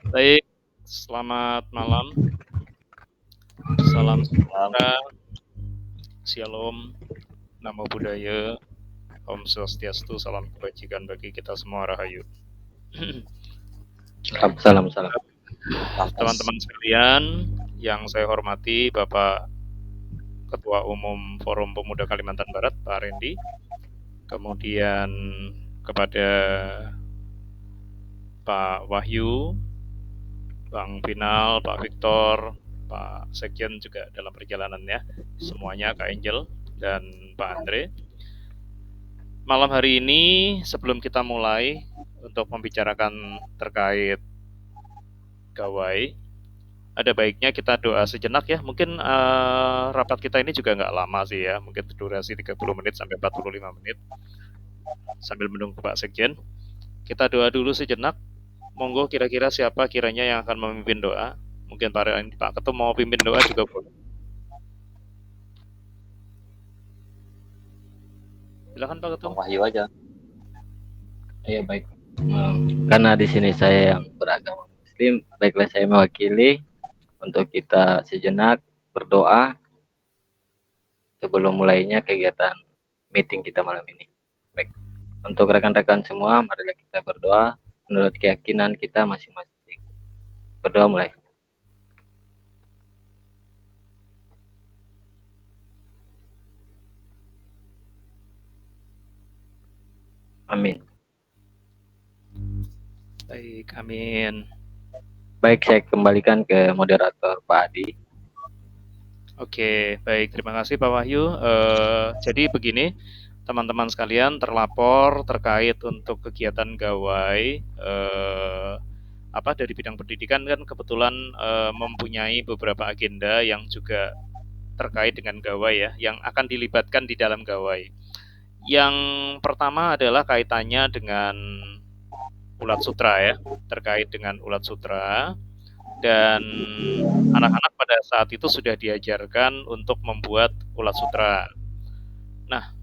Baik, selamat malam. Salam Salam. sejahtera, Shalom, Namo Buddhaya, Om Swastiastu, salam kebajikan bagi kita semua, Rahayu. Salam. Teman-teman sekalian, yang saya hormati Bapak Ketua Umum Forum Pemuda Kalimantan Barat, Pak Randy. Kemudian kepada Pak Wahyu, Bang Final, Pak Victor, Pak Sekjen juga dalam perjalanan ya. Semuanya, Kak Angel dan Pak Andre. Malam hari ini sebelum kita mulai untuk membicarakan terkait gawai, ada baiknya kita doa sejenak ya. Mungkin rapat kita ini juga nggak lama sih ya, mungkin durasi 30 menit sampai 45 menit. Sambil menunggu Pak Sekjen, kita doa dulu sejenak. Monggo kira-kira siapa kiranya yang akan memimpin doa? Mungkin Pak Ketum mau pimpin doa juga boleh. Silakan Pak Ketum. Wahyu aja. Iya baik. Karena di sini saya yang beragama Muslim, baiklah saya mewakili untuk kita sejenak berdoa sebelum mulainya kegiatan meeting kita malam ini. Baik. Untuk rekan-rekan semua, marilah kita berdoa menurut keyakinan kita masing-masing. Berdoa mulai. Amin. Baik, amin. Baik, saya kembalikan ke moderator Pak Adi. Oke, baik. Terima kasih Pak Wahyu. Jadi begini, teman-teman sekalian, terlapor terkait untuk kegiatan gawai dari bidang pendidikan kan kebetulan mempunyai beberapa agenda yang juga terkait dengan gawai ya, yang akan dilibatkan di dalam gawai. Yang pertama adalah kaitannya dengan ulat sutra ya, terkait dengan ulat sutra. Dan anak-anak pada saat itu sudah diajarkan untuk membuat ulat sutra. Nah,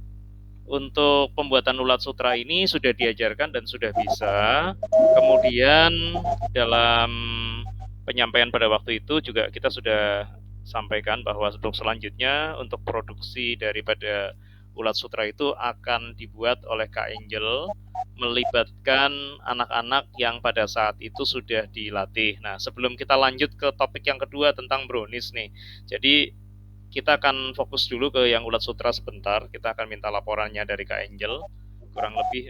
untuk pembuatan ulat sutra ini sudah diajarkan dan sudah bisa. Kemudian dalam penyampaian pada waktu itu juga kita sudah sampaikan bahwa untuk selanjutnya untuk produksi daripada ulat sutra itu akan dibuat oleh Kak Angel, melibatkan anak-anak yang pada saat itu sudah dilatih. Nah, sebelum kita lanjut ke topik yang kedua tentang brownies nih. Jadi kita akan fokus dulu ke yang ulat sutra sebentar. Kita akan minta laporannya dari Kak Angel. Kurang lebih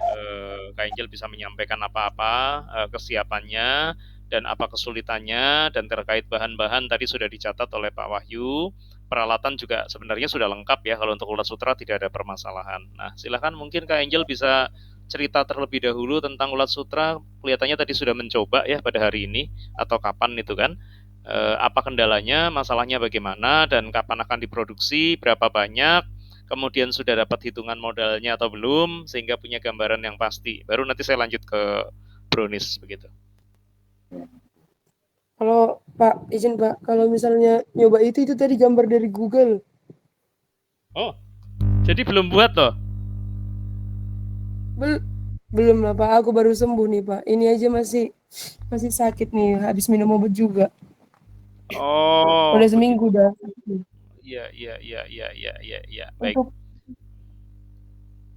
Kak Angel bisa menyampaikan apa-apa kesiapannya dan apa kesulitannya, dan terkait bahan-bahan tadi sudah dicatat oleh Pak Wahyu. Peralatan juga sebenarnya sudah lengkap ya, kalau untuk ulat sutra tidak ada permasalahan. Nah, silakan mungkin Kak Angel bisa cerita terlebih dahulu tentang ulat sutra. Kelihatannya tadi sudah mencoba ya pada hari ini atau kapan itu kan. Apa kendalanya, masalahnya bagaimana, dan kapan akan diproduksi, berapa banyak, kemudian sudah dapat hitungan modalnya atau belum, sehingga punya gambaran yang pasti. Baru nanti saya lanjut ke brownies begitu. Kalau Pak, izin Pak, kalau misalnya nyoba itu tadi gambar dari Google. Oh, jadi belum buat loh? Belum lah Pak, aku baru sembuh nih Pak. Ini aja masih sakit nih, habis minum obat juga. Oh, udah seminggu dah. Iya. Baik.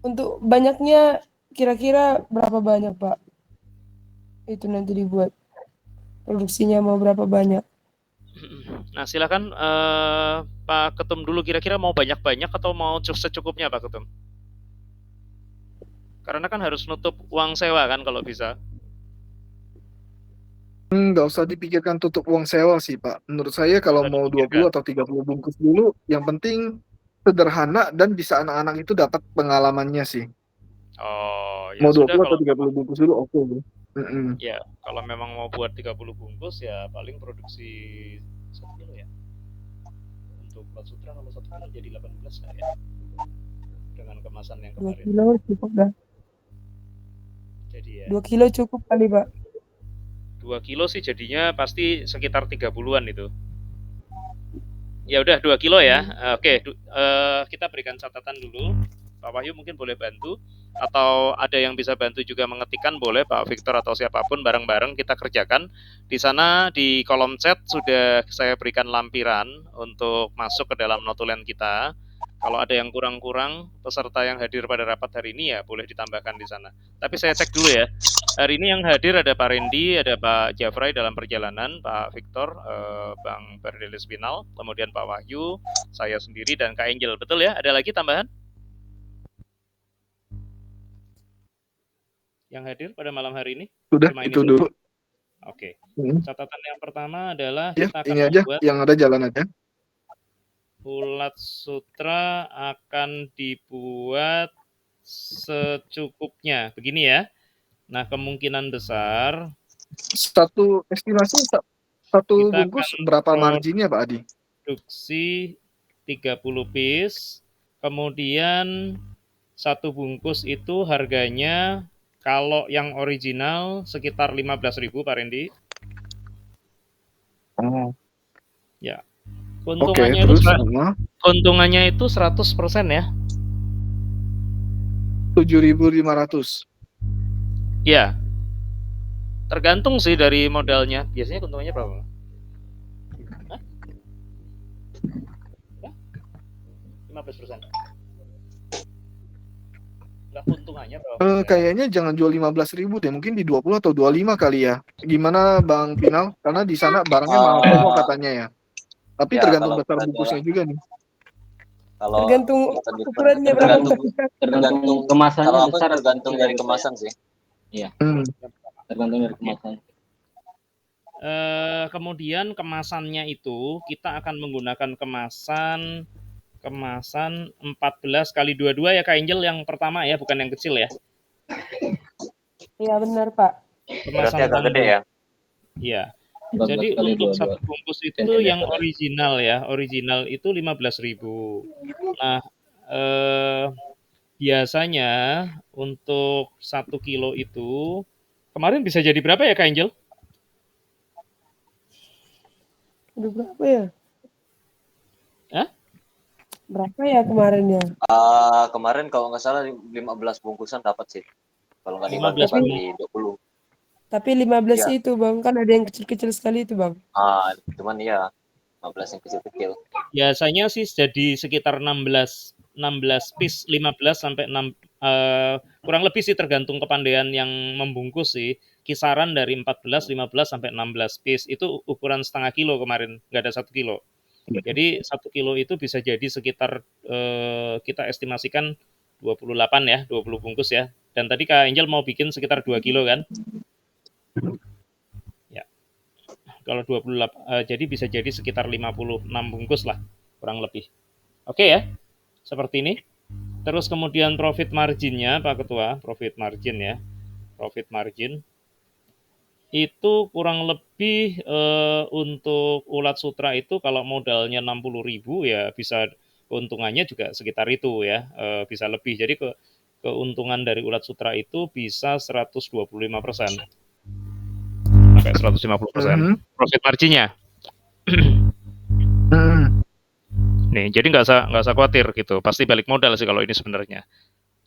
Untuk banyaknya kira-kira berapa banyak Pak? Itu nanti dibuat. Produksinya mau berapa banyak? Nah, silakan Pak Ketum dulu, kira-kira mau banyak-banyak atau mau secukupnya Pak Ketum? Karena kan harus nutup uang sewa kan kalau bisa. Nggak usah dipikirkan tutup uang sewa sih Pak. Menurut saya kalau mau 20 atau 30 bungkus dulu, yang penting sederhana dan bisa anak-anak itu dapat pengalamannya sih. Oh, ya mau sudah 20 kalau atau 30 bungkus dulu oke. Ya, kalau memang mau buat 30 bungkus ya paling produksi 1 kilo ya. Untuk ulat sutra kalau 1 kilo jadi 18 kan ya. Dengan kemasan yang 2 kemarin. kilo cukup dah. Jadi ya. 2 kilo cukup kali Pak. 2 kilo sih jadinya pasti sekitar 30-an itu. Ya udah 2 kilo ya. Oke, kita berikan catatan dulu. Pak Wahyu mungkin boleh bantu. atau ada yang bisa bantu juga mengetikkan, boleh Pak Victor atau siapapun, bareng-bareng kita kerjakan. Di sana di kolom chat sudah saya berikan lampiran untuk masuk ke dalam notulen kita. Kalau ada yang kurang-kurang peserta yang hadir pada rapat hari ini ya boleh ditambahkan di sana. Tapi saya cek dulu ya. Hari ini yang hadir ada Pak Randy, ada Pak Jafrai dalam perjalanan, Pak Victor, Bang Berdelis Binal, kemudian Pak Wahyu, saya sendiri dan Kak Angel. Betul ya? Ada lagi tambahan yang hadir pada malam hari ini? Sudah Cuma ini itu dulu. dulu. Oke. Hmm. Catatan yang pertama adalah Ya, kita akan ini aja membuat yang ada jalan aja. ulat sutra akan dibuat secukupnya. Begini ya. Nah, kemungkinan besar Satu estimasi satu kita bungkus akan berapa marginnya Pak Adi? produksi 30 piece. Kemudian satu bungkus itu harganya kalau yang original sekitar 15.000 Pak Randy. Oh. Ya. Oke, Keuntungannya terus keuntungannya itu 100% ya. 7.500. Ya. Tergantung sih dari modalnya. Biasanya keuntungannya berapa? Hah? Ya? 15%. Enggak, keuntungannya berapa? Kayaknya jangan jual 15.000 deh, mungkin di 20 atau 25 kali ya. Gimana Bang Pinal? Karena di sana barangnya mahal semua katanya ya. Tapi Ya, tergantung kalau besar kita bungkusnya juga nih. Kalau Tergantung kita jual, ukurannya berapa. Tergantung kemasannya kalau aku besar. tergantung dari kemasan sih. Iya, Hmm. tergantung dari kemasan. Kemudian kemasannya itu kita akan menggunakan kemasan 14 kali 22 ya Kak Angel, yang pertama ya, bukan yang kecil ya. Iya benar Pak. Berarti agak gede ya. Iya. 14 Jadi kali untuk 22 satu bungkus itu cm. yang original ya, original itu 15.000. Nah, biasanya untuk 1 kilo itu kemarin bisa jadi berapa ya Kak Angel? Udah berapa ya? Hah? Berapa ya kemarin ya? Kemarin kalau nggak salah 15 bungkusan dapat sih. Kalau nggak 15 dibagi 20. Tapi 15 Iya. itu Bang, kan ada yang kecil-kecil sekali itu Bang. Cuman ya 15 yang kecil-kecil. Biasanya sih jadi sekitar 16 piece, 15 sampai 6 kurang lebih sih, tergantung kepandaian yang membungkus sih. Kisaran dari 14, 15 sampai 16 piece. Itu ukuran setengah kilo kemarin, nggak ada 1 kilo. Jadi 1 kilo itu bisa jadi sekitar kita estimasikan 28 ya, 20 bungkus ya. Dan tadi Kak Angel mau bikin sekitar 2 kilo kan? Ya. Kalau 28 jadi bisa jadi sekitar 56 bungkus lah kurang lebih. Oke ya. Seperti ini. Terus kemudian profit marginnya Pak Ketua, profit margin ya. Profit margin itu kurang lebih untuk ulat sutra itu kalau modalnya 60.000 ya bisa keuntungannya juga sekitar itu ya, bisa lebih. Jadi keuntungan dari ulat sutra itu bisa 125% sampai 150% profit marginnya. Nih, jadi nggak usah khawatir gitu. Pasti balik modal sih kalau ini sebenarnya.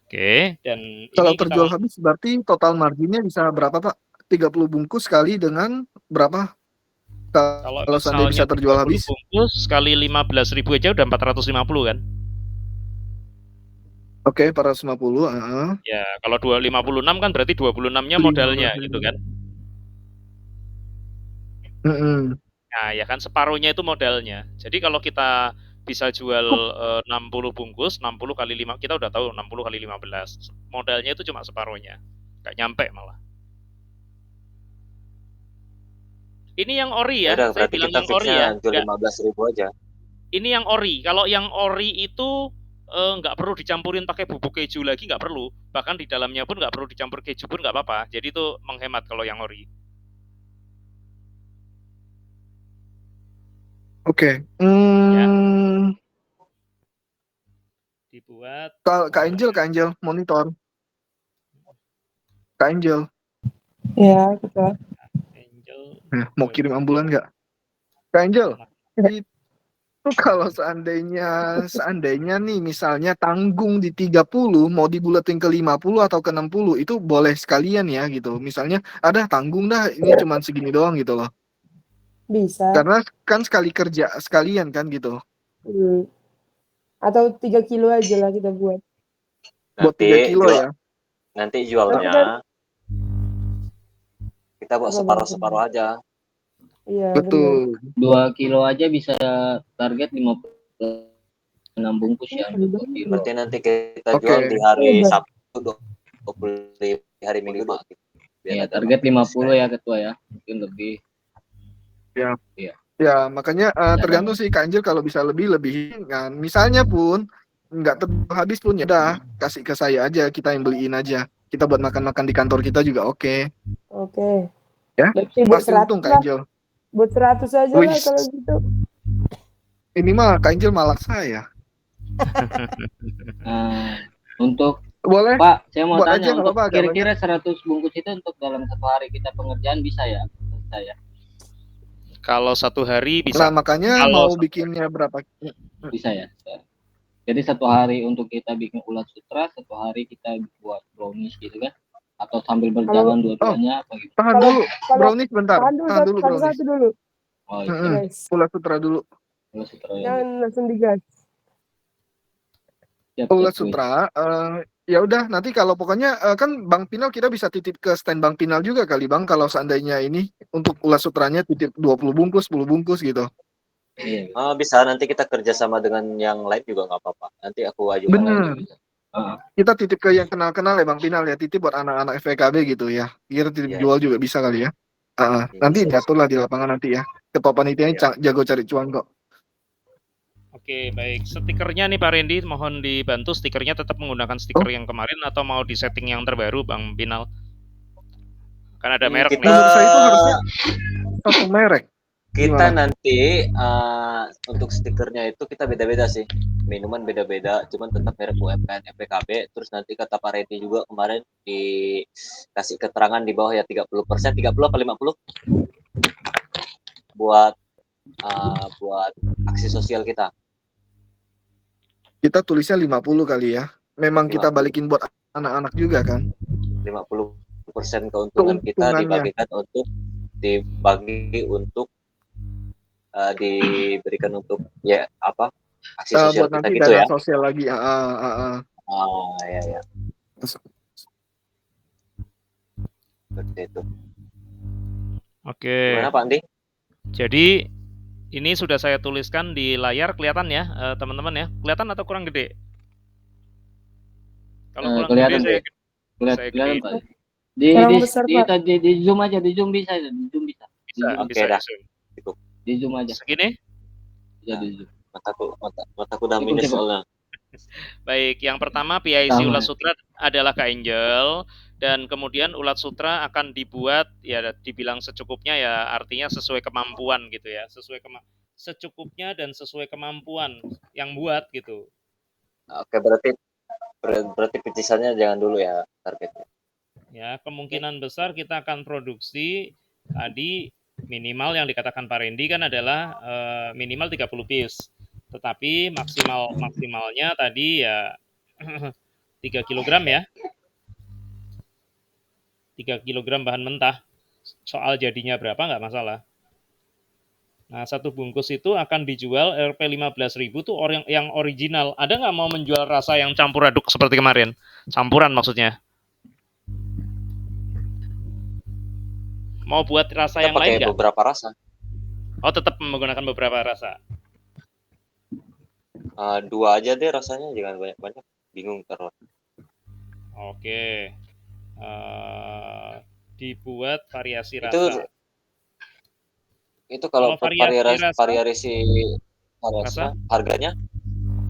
Oke, dan Kalau ini terjual habis berarti total marginnya bisa berapa Pak? 30 bungkus kali dengan berapa? Kalau seandainya bisa terjual habis? Bungkus kali 15.000 aja udah 450 kan? Oke, 450. Ya, kalau 256 kan berarti 26-nya modalnya gitu kan. Nah, ya kan separuhnya itu modalnya. Jadi kalau kita bisa jual 60 bungkus, 60 kali 5, kita udah tahu 60 kali 15. Modalnya itu cuma separuhnya. Nggak nyampe malah. Ini yang ori ya, Yaudah, saya berarti bilang kita yang ori fixnya ya. jual 15.000 aja. Ini yang ori. Kalau yang ori itu nggak perlu dicampurin pakai bubuk keju lagi, nggak perlu. Bahkan di dalamnya pun nggak perlu dicampur keju pun nggak apa-apa. Jadi itu menghemat kalau yang ori. Oke. Ya. Dibuat. Kak Angel monitor. Kak Angel. Ya, kita. Angel. Mau kirim ambulan nggak? Kak Angel. Tuh kalau seandainya nih misalnya tanggung di 30 mau dibulatin ke 50 atau ke 60 itu boleh sekalian ya gitu. Misalnya ada tanggung dah ini cuman segini doang gitu loh. Bisa. Karena kan sekali kerja sekalian kan gitu. Atau 3 kilo aja lah kita buat. Buat 3 kilo ya. Nanti Tapi jualnya kan kita buat apa separuh-separuh aja. Iya, benar. Betul. 2 kilo aja bisa target 56 bungkus ya untuk 2 kilo. Berarti nanti kita Oke. jual di hari Iya, Sabtu 20 di hari Minggu gitu. Ya, ada target 50 ya diskon. ketua ya. Mungkin lebih. Ya. Iya. Ya, makanya tergantung sih Kak Anjir kalau bisa lebih kan. Misalnya pun nggak habis pun ya udah kasih ke saya aja, kita yang beliin aja. Kita buat makan-makan di kantor kita juga oke. Oke. Ya, Berarti buat pasti 100 untung Kak lah. Angel. Buat 100 aja lah Wih, kalau gitu. ini mah Kak Angel malak saya. Untuk Boleh, Pak, saya mau buat tanya aja untuk kalau agak banyak. kira-kira 100 bungkus itu untuk dalam 1 hari kita pengerjaan bisa ya? Saya. Kalau 1 hari Nah, bisa. makanya Kalau mau bikinnya berapa? Bisa ya. Jadi 1 hari untuk kita bikin ulat sutra, 1 hari kita buat brownies gitu kan? Atau sambil berjalan dua-duanya apa gitu? Tahan Kalau- dulu, kalau- brownies bentar. Tahan dulu brownies. satu dulu. Oh, itu Guys. Ulat sutra dulu. ulat sutra ya. Jangan langsung digas. Siap, Ulat siap, sutra, ya udah nanti kalau pokoknya kan Bang Pinal kita bisa titip ke stand Bang Pinal juga kali Bang kalau seandainya ini untuk ulat sutranya titip 20 bungkus, 10 bungkus gitu. Iya. Bisa nanti kita kerjasama dengan yang lain juga nggak apa-apa. Nanti aku ajukan Bener. lagi. Kita titip ke yang kenal-kenal ya Bang Pinal ya, titip buat anak-anak FPKB gitu ya. Kira titip Iya. jual juga bisa kali ya. Nanti Bisa. diatur lah di lapangan nanti ya. Ketua panitianya jago cari cuan kok. Oke, baik. Stikernya nih Pak Randy, mohon dibantu stikernya tetap menggunakan stiker yang kemarin atau mau di setting yang terbaru Bang Pinal? Kan ada merek nih. Menurut saya itu harusnya satu merek. Kita Gimana? nanti untuk stikernya itu kita beda-beda sih. Minuman beda-beda, cuman tetap merek UMKM FPKB. Terus nanti kata Pak Randy juga kemarin dikasih keterangan di bawah ya 30%, 30 apa 50 buat aksi sosial kita. Kita tulisnya 50 kali ya. Memang kita 50. balikin buat anak-anak juga kan. 50% keuntungan kita dibagikan untuk diberikan untuk ya apa aksi sosial buat kita nanti gitu dana ya. sosial lagi. Ya. Seperti itu. Oke. Gimana Pak Andi? Jadi ini sudah saya tuliskan di layar, kelihatan ya teman-teman ya? Kelihatan atau kurang gede? Kalau kurang kelihatan gede saya kelihatan Pak. Di zoom aja, di zoom bisa. Bisa. Di zoom aja. Segini? Bisa di zoom. Mataku udah minus soalnya. Baik, yang pertama PIC Ulat Sutra adalah Kak Angel, dan kemudian Ulat Sutra akan dibuat ya dibilang secukupnya ya, artinya sesuai kemampuan gitu ya, secukupnya dan sesuai kemampuan yang buat gitu. Oke, berarti pecisannya jangan dulu ya targetnya. Ya, kemungkinan besar kita akan produksi tadi minimal yang dikatakan Pak Randy kan adalah minimal 30 piece. Tetapi maksimalnya tadi ya 3 kg ya. 3 kg bahan mentah. Soal jadinya berapa nggak masalah. Nah, 1 bungkus itu akan dijual Rp 15.000 tuh yang original. Ada nggak mau menjual rasa yang campur aduk seperti kemarin? Campuran maksudnya. Mau buat rasa kita yang lain nggak? Beberapa rasa. Oh, tetap menggunakan beberapa rasa. 2 aja deh rasanya, jangan banyak-banyak. Bingung terus. Oke. Dibuat variasi rasa. Itu kalau variasi rasa harganya?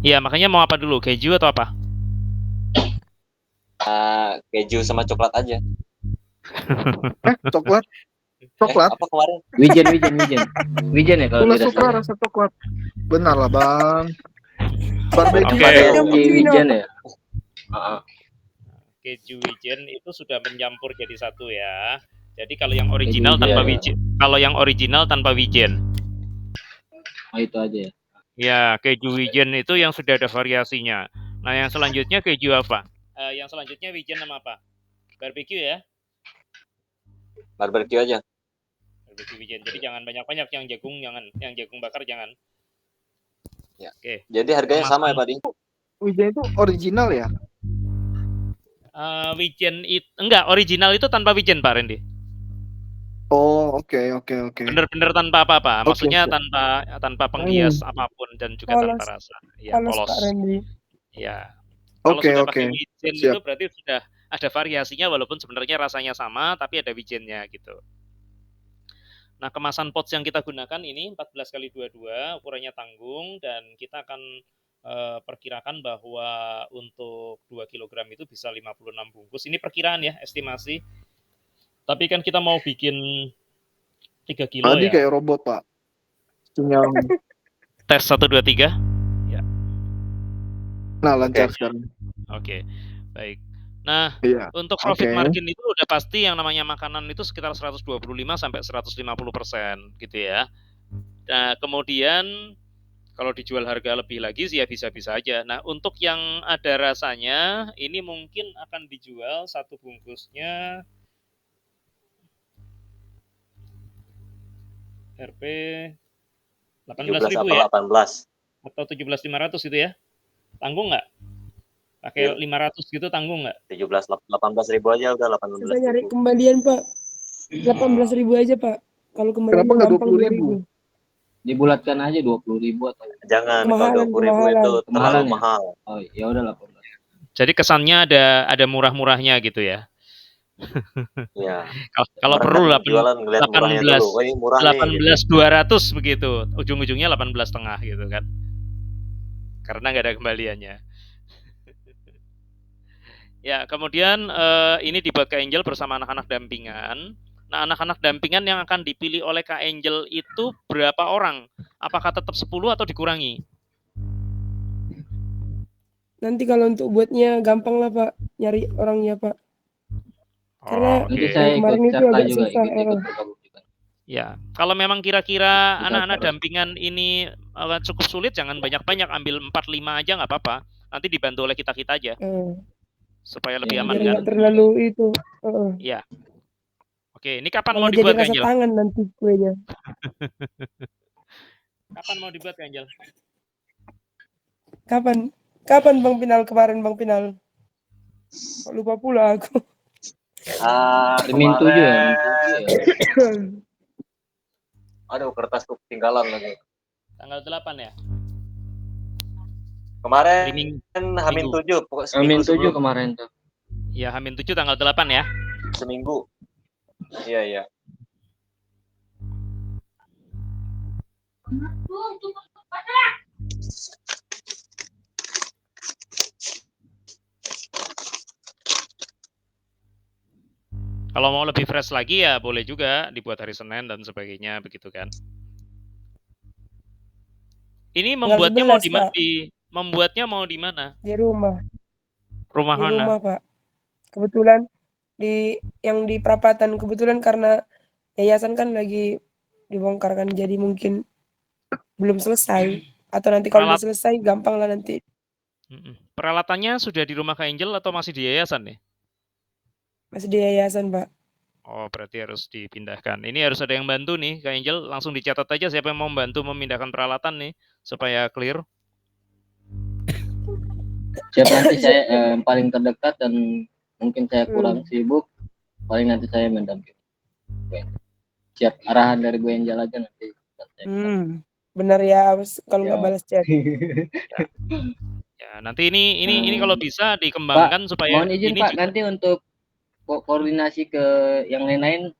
Iya, makanya mau apa dulu? Keju atau apa? Keju sama coklat aja. Coklat? Apa kemarin? Wijen ya kalau tidak suka rasa coklat. Benar lah Bang. Wijen ya. Keju wijen itu sudah mencampur jadi satu ya. Jadi kalau yang original tanpa wijen, kalau yang original tanpa wijen. Oh, itu aja ya. Ya, keju wijen itu yang sudah ada variasinya. Nah, yang selanjutnya keju apa? Yang selanjutnya wijen sama apa? Barbecue ya? Barbecue aja. Barbecue wijen. Jadi jangan banyak-banyak, yang jagung bakar jangan. Ya. Oke. Jadi harganya sama ya, Pak Di? Wijen itu original ya? Wijen itu enggak, original itu tanpa wijen, Pak Randy. Oh, oke. Bener-bener tanpa apa-apa. Oke, Maksudnya siap. tanpa penghias apapun dan juga tanpa Polos, rasa. Ya, polos Pak polos. Randy. Ya. Kalau Oke, sudah oke. pakai wijen itu Siap. berarti sudah ada variasinya walaupun sebenarnya rasanya sama tapi ada wijennya gitu. Nah, kemasan pots yang kita gunakan ini 14 kali 22, ukurannya tanggung, dan kita akan perkirakan bahwa untuk 2 kg itu bisa 56 bungkus. Ini perkiraan ya, estimasi. Tapi kan kita mau bikin 3 kilo Tadi ya. kayak robot, Pak. Sinyal. Tes 1, 2, 3. Ya. Nah, lancar Oke. sekarang. Oke, baik. Nah, Iya. untuk profit Oke. margin itu udah pasti yang namanya makanan itu sekitar 125 sampai 150% gitu ya. Nah, kemudian kalau dijual harga lebih lagi sih ya bisa-bisa aja. Nah, untuk yang ada rasanya ini mungkin akan dijual satu bungkusnya Rp 17 18.000 apa ya, 18? atau 17.500 gitu ya. Tanggung nggak? Pakai Iya. 500 gitu tanggung nggak? 17 18.000 aja udah Susah nyari 18.000. kembalian Pak. 18.000 aja Pak. Kalau kembalian Kenapa nggak gampang 20.000? 2.000. Dibulatkan aja 20.000 atau Jangan, kalau Kemahalan, 20.000 itu terlalu kemahalan ya? mahal. Oh, ya udah 18. Jadi kesannya ada murah-murahnya gitu ya. Iya. Kalau Orang perlu kan jualan ngeliat murahnya dulu. Oh, ini murah nih gitu. 18.200 begitu. Ujung-ujungnya 18,5 gitu kan. Karena nggak ada kembaliannya. Ya, kemudian ini dibuat Kak Angel bersama anak-anak dampingan. Nah, anak-anak dampingan yang akan dipilih oleh Kak Angel itu berapa orang? Apakah tetap 10 atau dikurangi? Nanti kalau untuk buatnya gampang lah Pak. Nyari orangnya Pak. Karena Oh, Nanti oke. saya yang ikut kemarin itu serta agak juga, susah. ikut bergabung juga. Ya, kalau memang kira-kira Bisa anak-anak terus. dampingan ini cukup sulit, jangan banyak-banyak, ambil 4-5 aja nggak apa-apa. Nanti dibantu oleh kita-kita aja, supaya lebih Ya, aman biar nanti kan? nggak terlalu itu. Iya. Oke, ini kapan mau Malah jadi dibuat Kak rasa Angel? tangan nanti kuenya. Kapan mau dibuat Kak Angel? Kapan Bang Pinal kemarin Bang Pinal? Kok lupa pula aku. Min 7 ya, Kemarin, Min 7 ya. aduh kertas tuh ketinggalan lagi. Tanggal 8 ya? Kemarin Hari Hamin Minggu. 7, pokoknya seminggu Min 7 sebelum. kemarin tuh. Ya, Hamin 7 tanggal 8 ya. Seminggu. Iya. Kalau mau lebih fresh lagi ya boleh juga dibuat hari Senin dan sebagainya begitu kan. Ini membuatnya mau 11, Pak. membuatnya mau di mana? Di rumah. Rumah Di mana? rumah, Pak. Kebetulan yang di perapatan, kebetulan karena yayasan kan lagi dibongkar kan, jadi mungkin belum selesai. Atau nanti kalau udah selesai gampang lah nanti. Peralatannya sudah di rumah Kak Angel atau masih di yayasan nih? Masih di yayasan, Pak. Oh, berarti harus dipindahkan. Ini harus ada yang bantu nih, Kak Angel. Langsung dicatat aja siapa yang mau membantu memindahkan peralatan nih, supaya clear. Siap, nanti saya paling terdekat dan mungkin saya kurang sibuk. Paling nanti saya mendampingi. Siap, arahan dari gue Angel aja nanti. Benar ya, kalau nggak balas chat. Ya, nanti ini kalau bisa dikembangkan Pak, supaya mohon izin ini Pak, juga... nanti untuk koordinasi ke yang lain-lain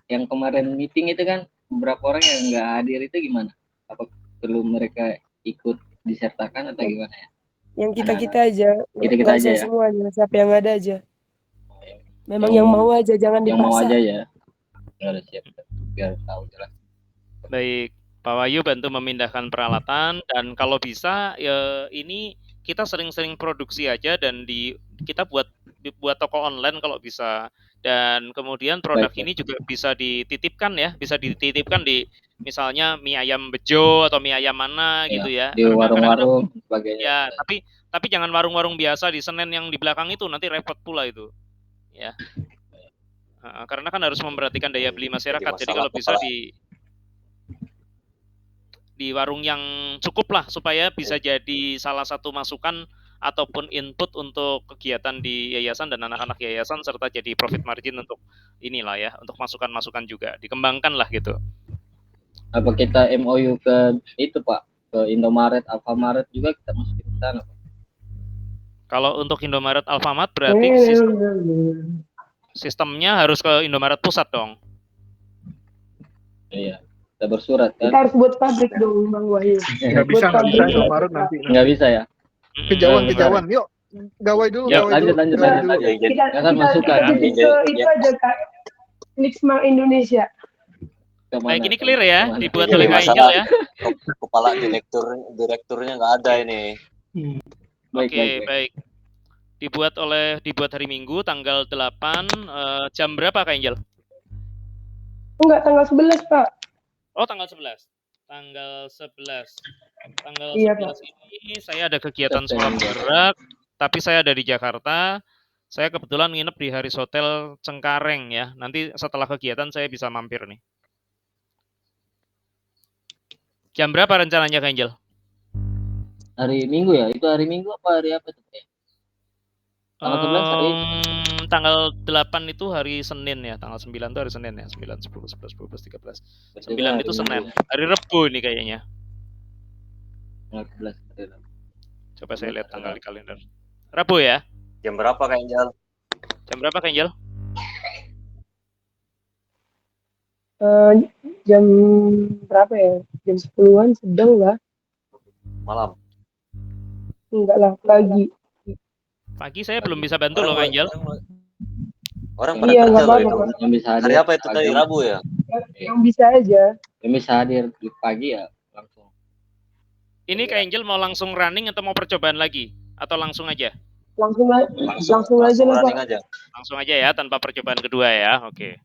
yang kemarin meeting itu kan beberapa orang yang nggak hadir itu gimana? Apa perlu mereka ikut disertakan atau gimana ya? Yang kita aja, kita aja ya. Semuanya, siapa yang ada aja. Memang yang mau aja, jangan dipaksa. Yang mau aja ya. Udah siap, biar tahu jelas. Baik, Pak Wahyu bantu memindahkan peralatan, dan kalau bisa ya ini kita sering-sering produksi aja dan kita buat toko online kalau bisa. Dan kemudian produk Baik, ini juga bisa dititipkan ya, bisa dititipkan di misalnya mie ayam bejo atau mie ayam mana ya, gitu ya. di Karena kadang-kadang warung-warung sebagainya. ya, tapi jangan warung-warung biasa di Senen yang di belakang itu, nanti repot pula itu. Ya. Karena kan harus memperhatikan daya beli masyarakat. Jadi masalah kalau bisa kepala. di warung yang cukup lah supaya bisa jadi salah satu masukan ataupun input untuk kegiatan di yayasan dan anak-anak yayasan serta jadi profit margin untuk inilah ya, untuk masukan-masukan juga dikembangkan lah gitu. Apa kita MOU ke itu Pak, ke Indomaret, Alfamaret juga kita masukin ke sana Pak? Kalau untuk Indomaret Alfamart berarti sistemnya harus ke Indomaret pusat dong. Iya, kita bersurat kan. Kita harus buat pabrik dong Bang Wahyu. Nggak bisa Indomaret nanti. Nggak bisa ya? Kejauhan. Yuk, gawai dulu. Ya, lanjut. Kita Kan masukan. jadi ke itu aja Kak. Nixma Indonesia. Baik, ini clear ya, dibuat Jadi oleh Kak Angel masalah ya. kepala direkturnya nggak ada ini. Baik. Dibuat hari Minggu tanggal 8 jam berapa Kak Angel? Enggak, tanggal 11, Pak. Oh, tanggal 11. Tanggal 11 Iya, Pak. ini saya ada kegiatan sholat gerak, tapi saya ada di Jakarta. Saya kebetulan nginep di Haris Hotel Cengkareng ya. Nanti setelah kegiatan saya bisa mampir nih. Jam berapa rencananya Kak Angel? Hari Minggu ya? Itu hari Minggu apa hari apa tuh? Tanggal 11 hari? Tanggal 8 itu hari Senin ya. Tanggal 9 itu hari Senin ya. 9, 10, 11, 12, 13. 9 itu Senin. Hari Rebu ini kayaknya. 11. Coba saya lihat tanggal di kalender. Rabu ya? Jam berapa Kak Angel? Jam berapa Kak Angel? Jam berapa ya? Jam 10-an sedang lah. Malam. Enggak lah, pagi. Pagi saya belum bisa bantu loh Kak Angel. Orang pada Iya, kerja nggak loh apa-apa, itu. Pak. Yang bisa hadir. Hari apa itu tadi? Rabu ya? Yang bisa aja. Yang bisa hadir di pagi ya langsung. Ini Kak Angel mau langsung running atau mau percobaan lagi? Atau langsung aja? Langsung aja lah, Pak. Aja. Langsung aja ya, tanpa percobaan kedua ya. Oke.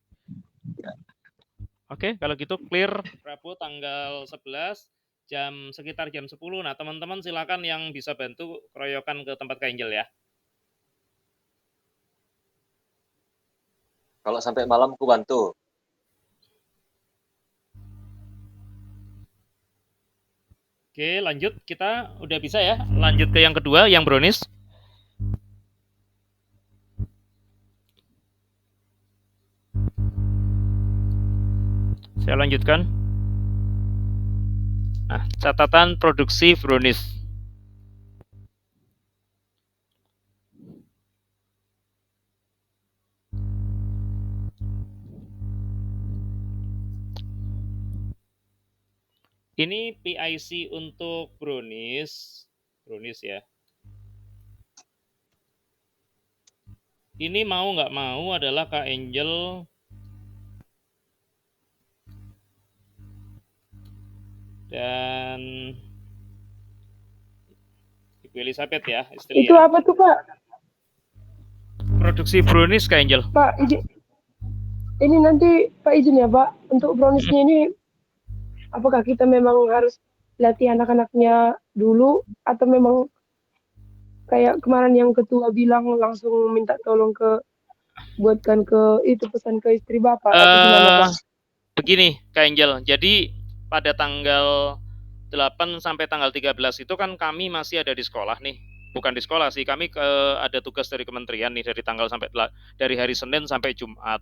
Oke, kalau gitu clear Rabu tanggal 11 sekitar jam 10. Nah, teman-teman silakan yang bisa bantu keroyokan ke tempat Kak Angel ya. Kalau sampai malam aku bantu. Oke, lanjut. Kita udah bisa ya. Lanjut ke yang kedua, yang brownies. Saya lanjutkan. Nah, catatan produksi brownies. Ini PIC untuk brownies ya. Ini mau nggak mau adalah Kak Angel dan Ibu Elizabeth ya, istri Itu ya. apa tuh, Pak? Produksi brownies Kak Angel. Pak, ini nanti Pak izin ya, Pak. Untuk browniesnya ini, apakah kita memang harus latih anak-anaknya dulu atau memang kayak kemarin yang ketua bilang langsung minta tolong buatkan itu pesan ke istri Bapak atau gimana, Pak? Begini Kak Angel, jadi pada tanggal 8 sampai tanggal 13 itu kan kami masih ada di sekolah nih. Bukan di sekolah sih, kami ada tugas dari kementerian nih dari hari Senin sampai Jumat,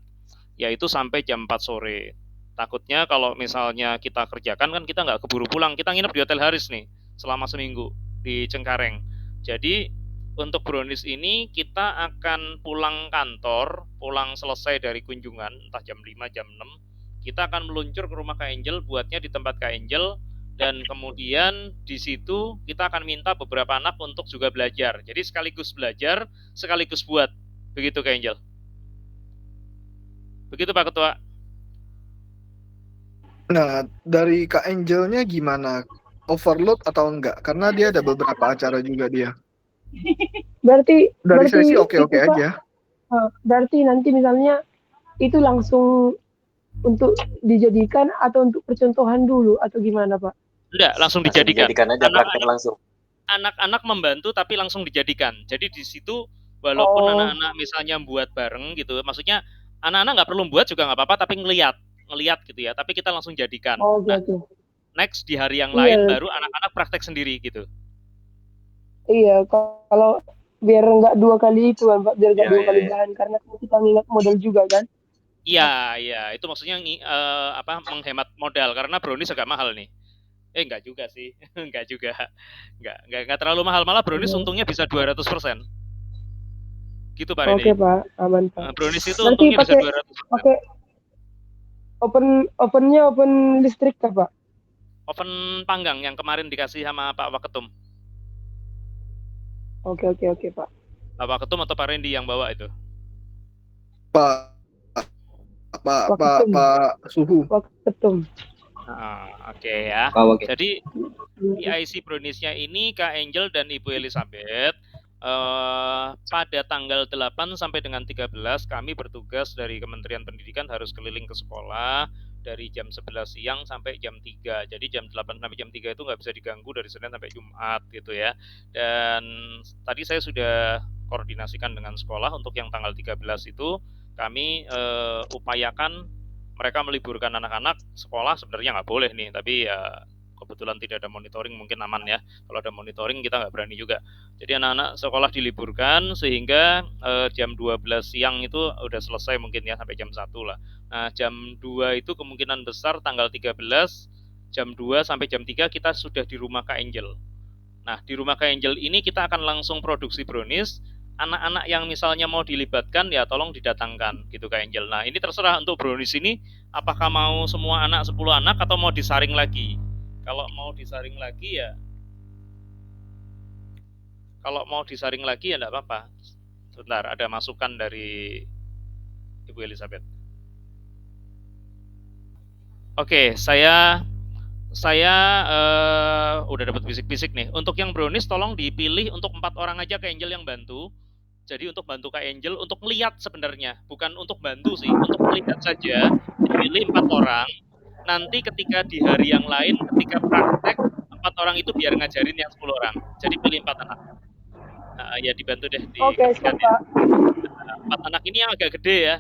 yaitu sampai jam 4 sore. Takutnya kalau misalnya kita kerjakan kan kita nggak keburu pulang, kita nginep di Hotel Haris nih selama seminggu di Cengkareng. Jadi untuk brownies ini kita akan pulang kantor, pulang selesai dari kunjungan, entah jam 5, jam 6, kita akan meluncur ke rumah Kak Angel, buatnya di tempat Kak Angel, dan kemudian di situ kita akan minta beberapa anak untuk juga belajar. Jadi sekaligus belajar, sekaligus buat. Begitu Kak Angel. Begitu Pak Ketua. Nah, dari Kak Angelnya gimana? Overload atau enggak? Karena dia ada beberapa acara juga dia. Berarti Dari saya sih itu, oke-oke Pak, aja. Berarti nanti misalnya itu langsung untuk dijadikan atau untuk percontohan dulu atau gimana Pak? Enggak, langsung Langsung dijadikan. dijadikan aja praktek langsung. Anak-anak membantu tapi langsung dijadikan. Jadi di situ walaupun Oh, anak-anak misalnya buat bareng gitu, maksudnya anak-anak nggak perlu buat juga nggak apa-apa, tapi ngeliat gitu ya. Tapi kita langsung jadikan. oke Nah, oke. next di hari yang Iya, lain baru anak-anak praktek sendiri gitu. iya. Kalau biar nggak dua kali itu kan Pak, biar nggak Iya, dua iya, kali iya. bahan karena kita ngingat modal juga kan. Iya, iya, itu maksudnya menghemat modal karena brownies agak mahal nih. Enggak juga sih. Enggak juga. Enggak terlalu mahal, malah brownies Iya. untungnya bisa 200%. Gitu Pak Oke Reni. Pak, aman Pak. Brownies itu Berarti untungnya bisa 200%. pakai ovennya oven listrik kah Pak? Oven panggang yang kemarin dikasih sama Pak Waketum. Oke Pak. Pak Waketum atau Pak Rendi yang bawa itu? Pak Waketum. Suhu. Waketum. Oke ya. Oke. Jadi PIC brownies-nya ini Kak Angel dan Ibu Elizabeth pada tanggal 8 sampai dengan 13 kami bertugas dari Kementerian Pendidikan harus keliling ke sekolah dari jam 11 siang sampai jam 3. Jadi jam 8 sampai jam 3 itu nggak bisa diganggu dari Senin sampai Jumat gitu ya. Dan tadi saya sudah koordinasikan dengan sekolah untuk yang tanggal 13 itu kami upayakan mereka meliburkan anak-anak. Sekolah sebenarnya nggak boleh nih, tapi ya kebetulan tidak ada monitoring mungkin aman ya. Kalau ada monitoring kita nggak berani juga. Jadi anak-anak sekolah diliburkan sehingga jam 12 siang itu udah selesai mungkin ya sampai jam 1 lah. Nah, jam 2 itu kemungkinan besar tanggal 13 jam 2 sampai jam 3 kita sudah di rumah Kak Angel. Nah, di rumah Kak Angel ini kita akan langsung produksi brownies. Anak-anak yang misalnya mau dilibatkan ya tolong didatangkan gitu Kak Angel. Nah, ini terserah untuk brownies ini apakah mau semua anak 10 anak atau mau disaring lagi. Kalau mau disaring lagi ya enggak apa-apa. Sebentar, ada masukan dari Ibu Elizabeth. Oke, saya udah dapat bisik-bisik nih. Untuk yang brownies tolong dipilih untuk 4 orang aja Kak Angel yang bantu. Jadi untuk bantu Kak Angel untuk melihat sebenarnya, bukan untuk bantu sih, untuk melihat saja. Dipilih 4 orang. Nanti ketika di hari yang lain ketika praktek 4 orang itu biar ngajarin yang 10 orang. Jadi pilih 4 anak. Nah, ya dibantu deh Oke, diketikkan siap ya. Pak. 4 anak ini yang agak gede ya.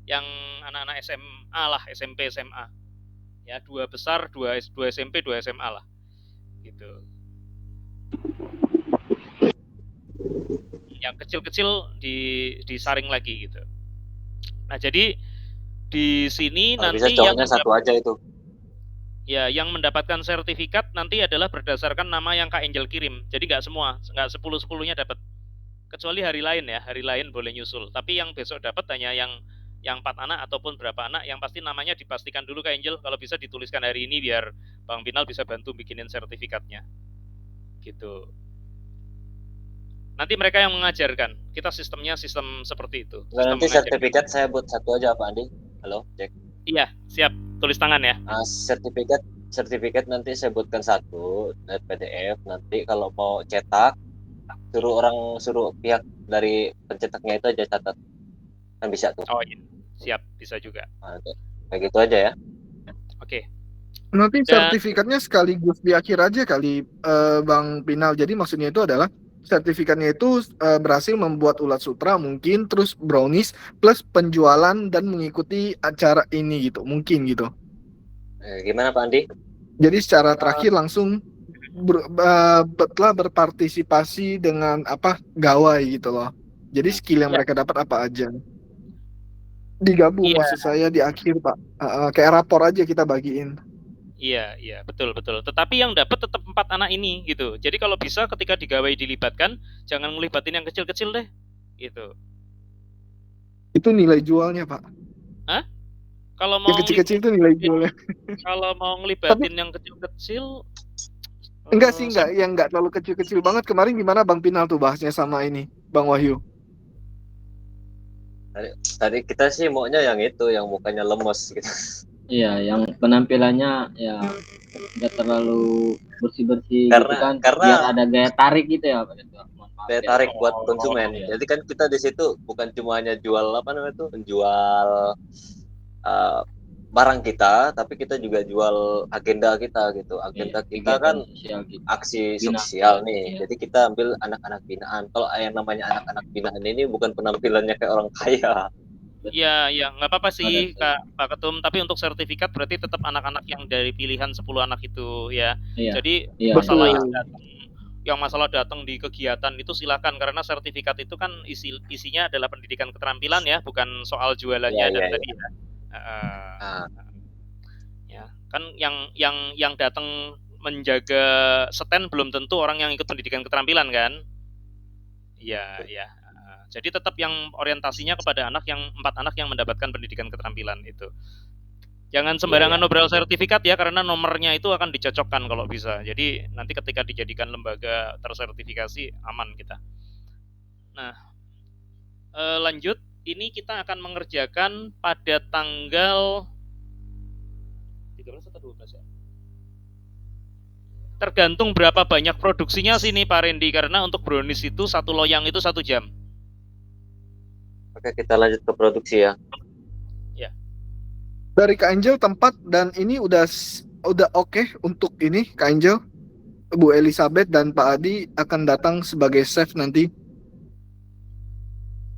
Yang anak-anak SMA lah, SMP, SMA. Ya, 2 besar, 2 SMP, 2 SMA lah. Gitu. Yang kecil-kecil disaring lagi gitu. Nah, jadi di sini Kalau nanti bisa cowoknya satu aja itu. Ya, yang mendapatkan sertifikat nanti adalah berdasarkan nama yang Kak Angel kirim. Jadi nggak 10-10-nya dapat. Kecuali hari lain ya, hari lain boleh nyusul. Tapi yang besok dapat hanya yang 4 anak ataupun berapa anak, yang pasti namanya dipastikan dulu Kak Angel. Kalau bisa dituliskan hari ini biar Bang Pinal bisa bantu bikinin sertifikatnya. Gitu. Nanti mereka yang mengajarkan. Kita sistemnya sistem seperti itu. Sistem nanti mengajar. sertifikat saya buat satu aja Pak Andi. Halo, Jack. Iya, siap. Tulis tangan ya. Sertifikat nanti saya buatkan satu PDF. Nanti kalau mau cetak suruh pihak dari pencetaknya itu aja catat, kan bisa tuh. Oh iya, siap, bisa juga. Nah, kayak gitu aja ya. Oke. Nanti sertifikatnya sekaligus di akhir aja kali Bang Pinal. Jadi maksudnya itu adalah sertifikatnya itu berhasil membuat ulat sutra mungkin, terus brownies plus penjualan dan mengikuti acara ini gitu, mungkin gitu. Gimana Pak Andi? Jadi secara terakhir langsung telah berpartisipasi dengan gawai gitu loh. Jadi skill yang mereka dapat apa aja digabung, maksud saya di akhir Pak, kayak rapor aja kita bagiin. Iya, betul. Tetapi yang dapat tetap 4 anak ini gitu. Jadi kalau bisa ketika digawai dilibatkan, jangan ngelibatin yang kecil-kecil deh, gitu. Itu nilai jualnya Pak. Hah? Kalau mau yang kecil-kecil itu nilai jualnya. Kalau mau ngelibatin yang kecil-kecil, enggak yang enggak terlalu kecil-kecil banget. Kemarin gimana Bang Pinal tuh bahasnya sama ini, Bang Wahyu? Tadi kita sih maunya yang itu, yang mukanya lemes gitu. Iya, yang penampilannya ya nggak terlalu bersih-bersih gitu kan, karena biar ada gaya tarik gitu ya Pak. daya tarik buat Oh, konsumen. iya. Jadi kan kita di situ bukan cuma hanya jual apa namanya itu, menjual uh, barang kita, tapi kita juga jual agenda kita gitu. Agenda Iya, kita kegiatan kan sosial kita. aksi Binaan. sosial nih. Iya. Jadi kita ambil anak-anak binaan. Kalau yang namanya anak-anak binaan ini bukan penampilannya kayak orang kaya. Iya, iya, nggak apa-apa Ada sih, sih. Pak Ketum. Tapi untuk sertifikat berarti tetap anak-anak yang dari pilihan 10 anak itu ya. Iya. Jadi Iya. masalah Betul. yang masalah datang di kegiatan itu silakan, karena sertifikat itu kan isinya adalah pendidikan keterampilan ya, bukan soal Iya, jualannya iya, dan iya. tadi ya. Heeh. Nah, Ya, kan yang datang menjaga stand belum tentu orang yang ikut pendidikan keterampilan kan? Iya, iya. Jadi tetap yang orientasinya kepada 4 anak yang mendapatkan pendidikan keterampilan itu. Jangan sembarangan iya. nobrol sertifikat ya, karena nomornya itu akan dicocokkan kalau bisa. Jadi nanti ketika dijadikan lembaga tersertifikasi aman kita. Nah, lanjut, ini kita akan mengerjakan pada tanggal 13 atau 12 ya? Tergantung berapa banyak produksinya sini Pak Randy, karena untuk brownies itu satu loyang itu 1 jam. Oke, kita lanjut ke produksi ya. Dari Kak Angel tempat dan ini udah oke untuk ini Kak Angel. Bu Elizabeth dan Pak Adi akan datang sebagai chef nanti.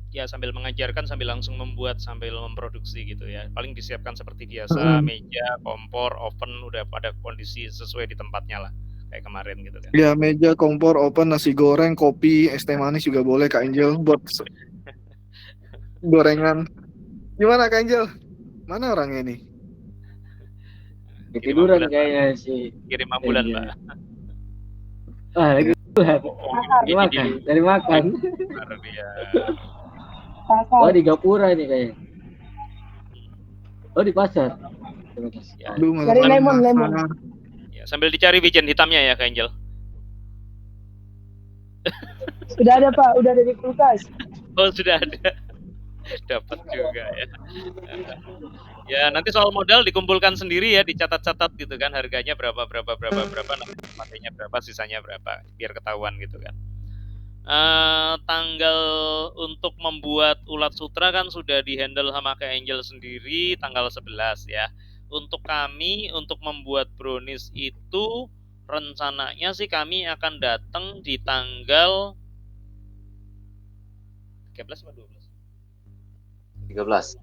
Ya, sambil mengajarkan sambil langsung membuat sambil memproduksi gitu ya. Paling disiapkan seperti biasa, meja, kompor, oven udah pada kondisi sesuai di tempatnya lah, kayak kemarin gitu kan. Ya, meja, kompor, oven, nasi goreng, kopi, es teh manis juga boleh Kak Angel buat gorengan. Gimana Kak Angel? Mana orangnya nih? Ketiduran kayaknya sih. Kirim ambulan, Mbak. Ah, lagi Ini makan, dari makan. dia. Oh, di Gapura ini kayaknya. Oh, di pasar. Ya, Aduh, Dari malam-malam lemon. lapar. ya, sambil dicari wijen hitamnya ya, Kak Angel. Sudah ada Pak, udah ada di kulkas. Oh, sudah ada. Dapat juga ya. Ya, nanti soal modal dikumpulkan sendiri ya, dicatat-catat gitu kan, harganya berapa, nanti matenya berapa, sisanya berapa, biar ketahuan gitu kan. Tanggal untuk membuat ulat sutra kan sudah dihandle sama Kak Angel sendiri tanggal 11 ya. Untuk kami untuk membuat brownies itu rencananya sih kami akan datang di tanggal 13 atau 12? 13.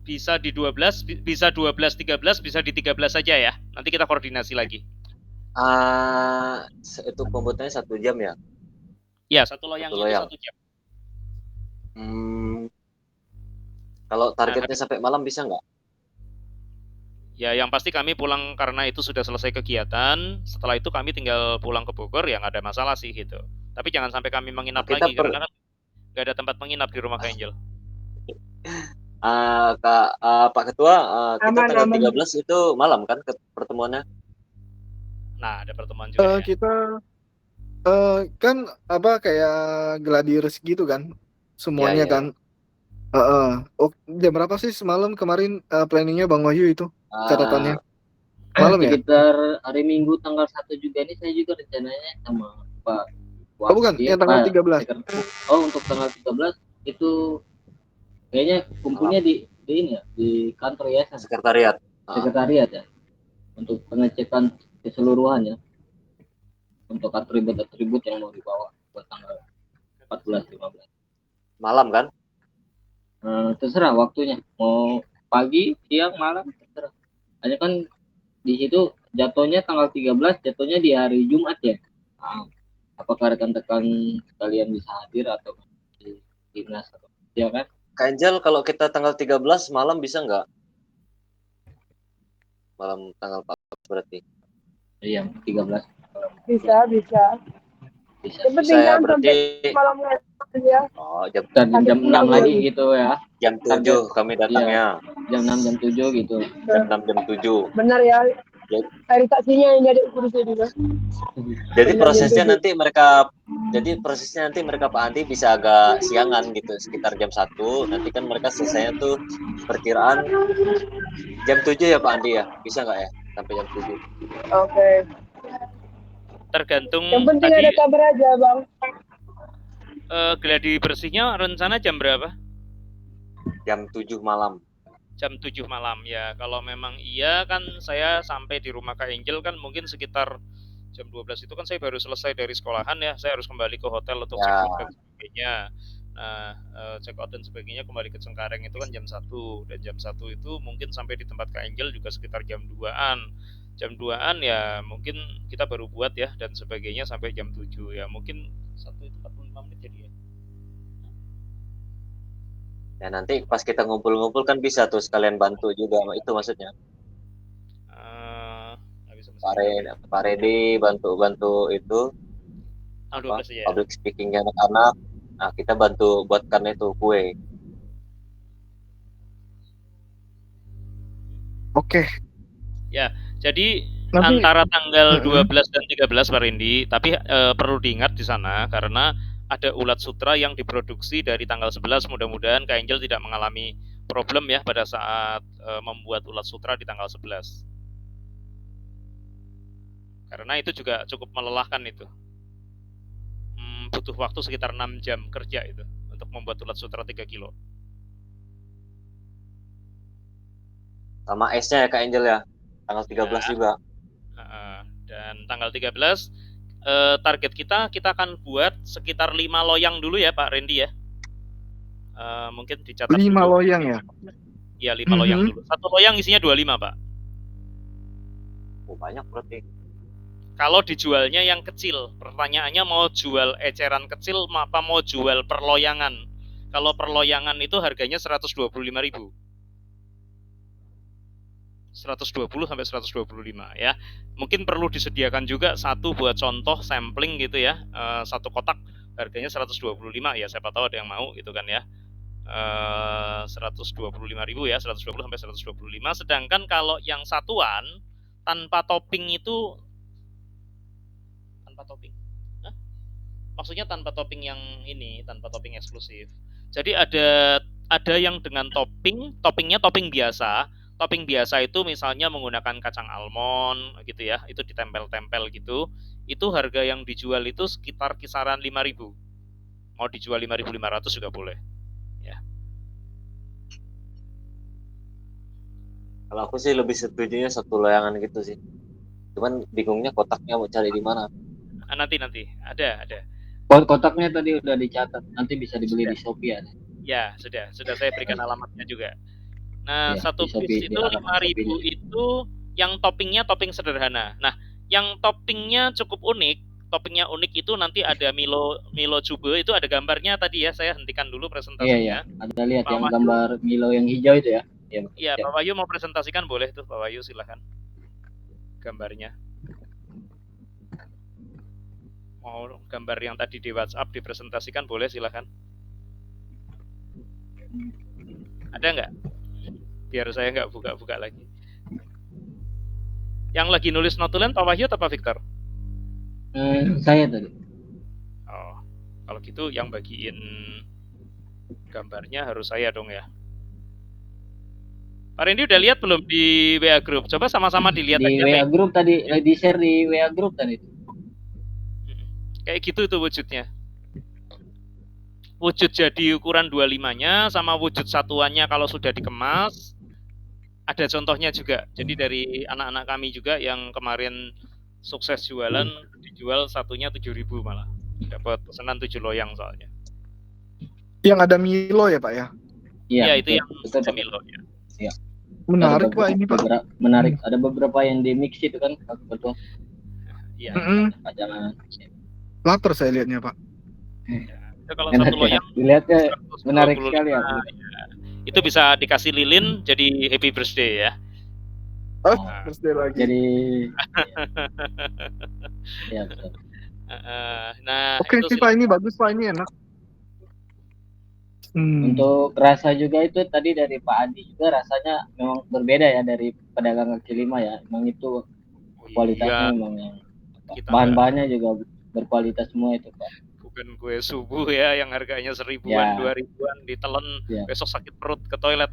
Bisa di 12, bisa 12, 13, bisa di 13 saja ya. Nanti kita koordinasi lagi. Itu pembuatannya 1 jam ya? Ya, satu loyangnya itu 1 jam. Kalau targetnya sampai malam bisa nggak? Ya, yang pasti kami pulang karena itu sudah selesai kegiatan. Setelah itu kami tinggal pulang ke Bogor, ya nggak ada masalah sih gitu. Tapi jangan sampai kami menginap lagi, karena kan nggak ada tempat menginap di rumah Kak Angel. Pak Ketua, kita Aman, tanggal aman. 13 itu malam kan pertemuannya? Nah, ada pertemuan juga ya. Kita kan apa kayak gladiresik gitu kan semuanya Ya. kan. Jam berapa sih semalam kemarin planningnya Bang Wahyu itu catatannya? Malam ya? Sekitar hari Minggu tanggal 1 juga nih saya juga rencananya sama Pak. Oh bukan, yang tanggal 13. Oh, untuk tanggal 13 itu kayaknya kumpulnya di ini ya, di kantor yayasan. Sekretariat. Sekretariat ya. Untuk pengecekan keseluruhan ya. Untuk atribut-atribut yang mau dibawa buat tanggal 14 15. Malam kan? Terserah waktunya. Mau pagi, siang, malam terserah. Hanya kan di situ jatuhnya tanggal 13, jatuhnya di hari Jumat ya. Apakah rekan-rekan sekalian bisa hadir atau di dinas atau ya kan? Kak Angel, kalau kita tanggal 13 malam bisa nggak? Malam tanggal 14 berarti. Iya, 13. Bisa. Yang penting Saya kan berarti malamnya ya. jam Dan jam 6 lagi gitu ya. Jam 7 kami datangnya. Jam 6 jam 7 gitu. Jam 6 jam 7. Benar ya. Verifikasinya yang jadi urusnya juga. Jadi prosesnya nanti mereka Pak Andi bisa agak siangan gitu, sekitar jam 1. Nanti kan mereka selesainya tuh perkiraan jam 7 ya Pak Andi ya. Bisa nggak ya sampai jam 7? Oke. tergantung Yang penting tadi ada kabar aja, Bang. gladi bersihnya rencana jam berapa? Jam 7 malam. Jam 7 malam ya. Kalau memang iya kan saya sampai di rumah Kak Angel kan mungkin sekitar jam 12 itu kan saya baru selesai dari sekolahan ya. Saya harus kembali ke hotel untuk check Ya, out dan sebagainya. Nah, check out dan sebagainya kembali ke Cengkareng itu kan jam 1 dan jam 1 itu mungkin sampai di tempat Kak Angel juga sekitar jam 2-an. Jam 2-an ya mungkin kita baru buat ya dan sebagainya sampai jam 7 ya. Mungkin 1 itu 45 menit jadi ya. ya nanti pas kita ngumpul-ngumpul kan bisa tuh sekalian bantu juga, itu maksudnya. Nggak bisa Pak mesin berapa ya? Pak Redi bantu itu Tanggal apa 12 aja ya. public speakingnya anak-anak. Nah, kita bantu buatkan itu kue. Oke. Ya, jadi Nanti antara tanggal Mm-mm. 12 dan 13 Pak Rendi, tapi perlu diingat di sana karena ada ulat sutra yang diproduksi dari tanggal 11. Mudah-mudahan Kak Angel tidak mengalami problem ya pada saat membuat ulat sutra di tanggal 11. Karena itu juga cukup melelahkan itu. Butuh waktu sekitar 6 jam kerja itu untuk membuat ulat sutra 3 kilo. Sama esnya ya Kak Angel ya. Tanggal 13 Ya. juga. Dan tanggal 13 target kita akan buat sekitar 5 loyang dulu ya Pak Rendi ya. Mungkin dicatat 5 dulu. loyang ya? Ya 5 loyang dulu. Satu loyang isinya 25 Pak. Oh, banyak berarti. Kalau dijualnya yang kecil, pertanyaannya mau jual eceran kecil apa mau jual perloyangan? Kalau perloyangan itu harganya 125.000. 120 sampai 125 ya. Mungkin perlu disediakan juga satu buat contoh sampling gitu ya. Satu kotak harganya 125 ya, siapa tahu ada yang mau gitu kan ya. 125.000 ya, 120 sampai 125. Sedangkan kalau yang satuan tanpa topping itu tanpa topping. Hah? Maksudnya tanpa topping yang ini, tanpa topping eksklusif. Jadi ada yang dengan toppingnya topping biasa. Topping biasa itu misalnya menggunakan kacang almond gitu ya, itu ditempel-tempel gitu. Itu harga yang dijual itu sekitar kisaran 5.000. Mau dijual 5.500 juga boleh. Ya. Kalau aku sih lebih setujunya satu loyangan gitu sih. Cuman bingungnya kotaknya mau cari di mana. Nanti ada. Kotaknya tadi udah dicatat, nanti bisa dibeli di Shopee ya. Ya, sudah saya berikan alamatnya juga. Nah, Ya, satu di Shopee, piece di itu alamat 5.000 Shopee-nya. itu yang toppingnya topping sederhana. Nah, yang toppingnya cukup unik, toppingnya unik itu nanti ada Milo Cube itu ada gambarnya tadi ya. Saya hentikan dulu Iya, presentasinya. ada lihat Pak yang Wahyu, gambar Milo yang hijau itu ya. Iya, Pak Wahyu mau presentasikan boleh tuh, Pak Wahyu silahkan. Gambarnya. Mau gambar yang tadi di WhatsApp dipresentasikan boleh silahkan. Ada nggak? Biar saya nggak buka-buka lagi. Yang lagi nulis notulen Pak Wahyu atau Pak Victor? Saya tadi. Oh, kalau gitu yang bagiin gambarnya harus saya dong ya. Pak Randy udah lihat belum di WA Group? Coba sama-sama dilihat Di aja. WA Group tadi, di share di WA Group tadi. Kayak gitu tuh wujudnya. Wujud jadi ukuran 25-nya sama wujud satuannya kalau sudah dikemas. Ada contohnya juga. Jadi dari anak-anak kami juga yang kemarin sukses jualan, dijual satunya 7.000 malah. Dapat pesanan 7 loyang soalnya. Yang ada Milo ya Pak ya? Iya, itu yang betul, Milo ya. Iya. Menarik Pak ini Pak. Menarik. Ada beberapa yang di mix itu kan, betul. Iya. Jangan. Lapar saya lihatnya Pak. Itu kalau satu loyang dilihatnya menarik sekali ya. Itu bisa dikasih lilin jadi happy birthday ya. Birthday lagi. Jadi ya betul. Nah, Oke sih Pak, ini bagus Pak, ini enak. Untuk rasa juga itu tadi dari Pak Adi juga rasanya memang berbeda ya dari pedagang kaki lima ya. Memang itu kualitasnya memang yang bahan-bahannya juga berkualitas semua itu Pak. Bukan kue subuh ya yang harganya 1.000-an, 2.000-an ditelan besok sakit perut ke toilet.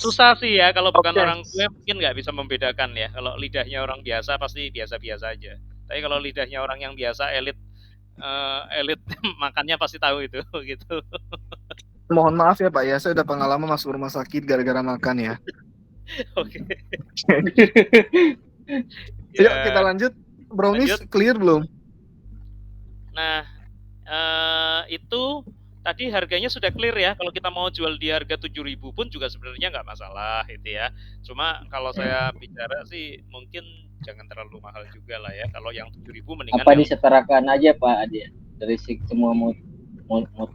Susah sih ya kalau bukan Oke. orang kue mungkin nggak bisa membedakan ya. Kalau lidahnya orang biasa pasti biasa-biasa aja. Tapi kalau lidahnya orang yang biasa elit elit makannya pasti tahu itu gitu. Mohon maaf ya Pak ya, saya udah pengalaman masuk rumah sakit gara-gara makan ya. Oke. Yuk kita Ya, lanjut. Brownies lanjut. clear belum? Nah, itu tadi harganya sudah clear ya. Kalau kita mau jual di harga 7.000 pun juga sebenarnya nggak masalah itu ya. Cuma kalau saya bicara sih mungkin jangan terlalu mahal juga lah ya. Kalau yang 7.000 mendingan Apa yang disetarakan aja Pak Ade dari semua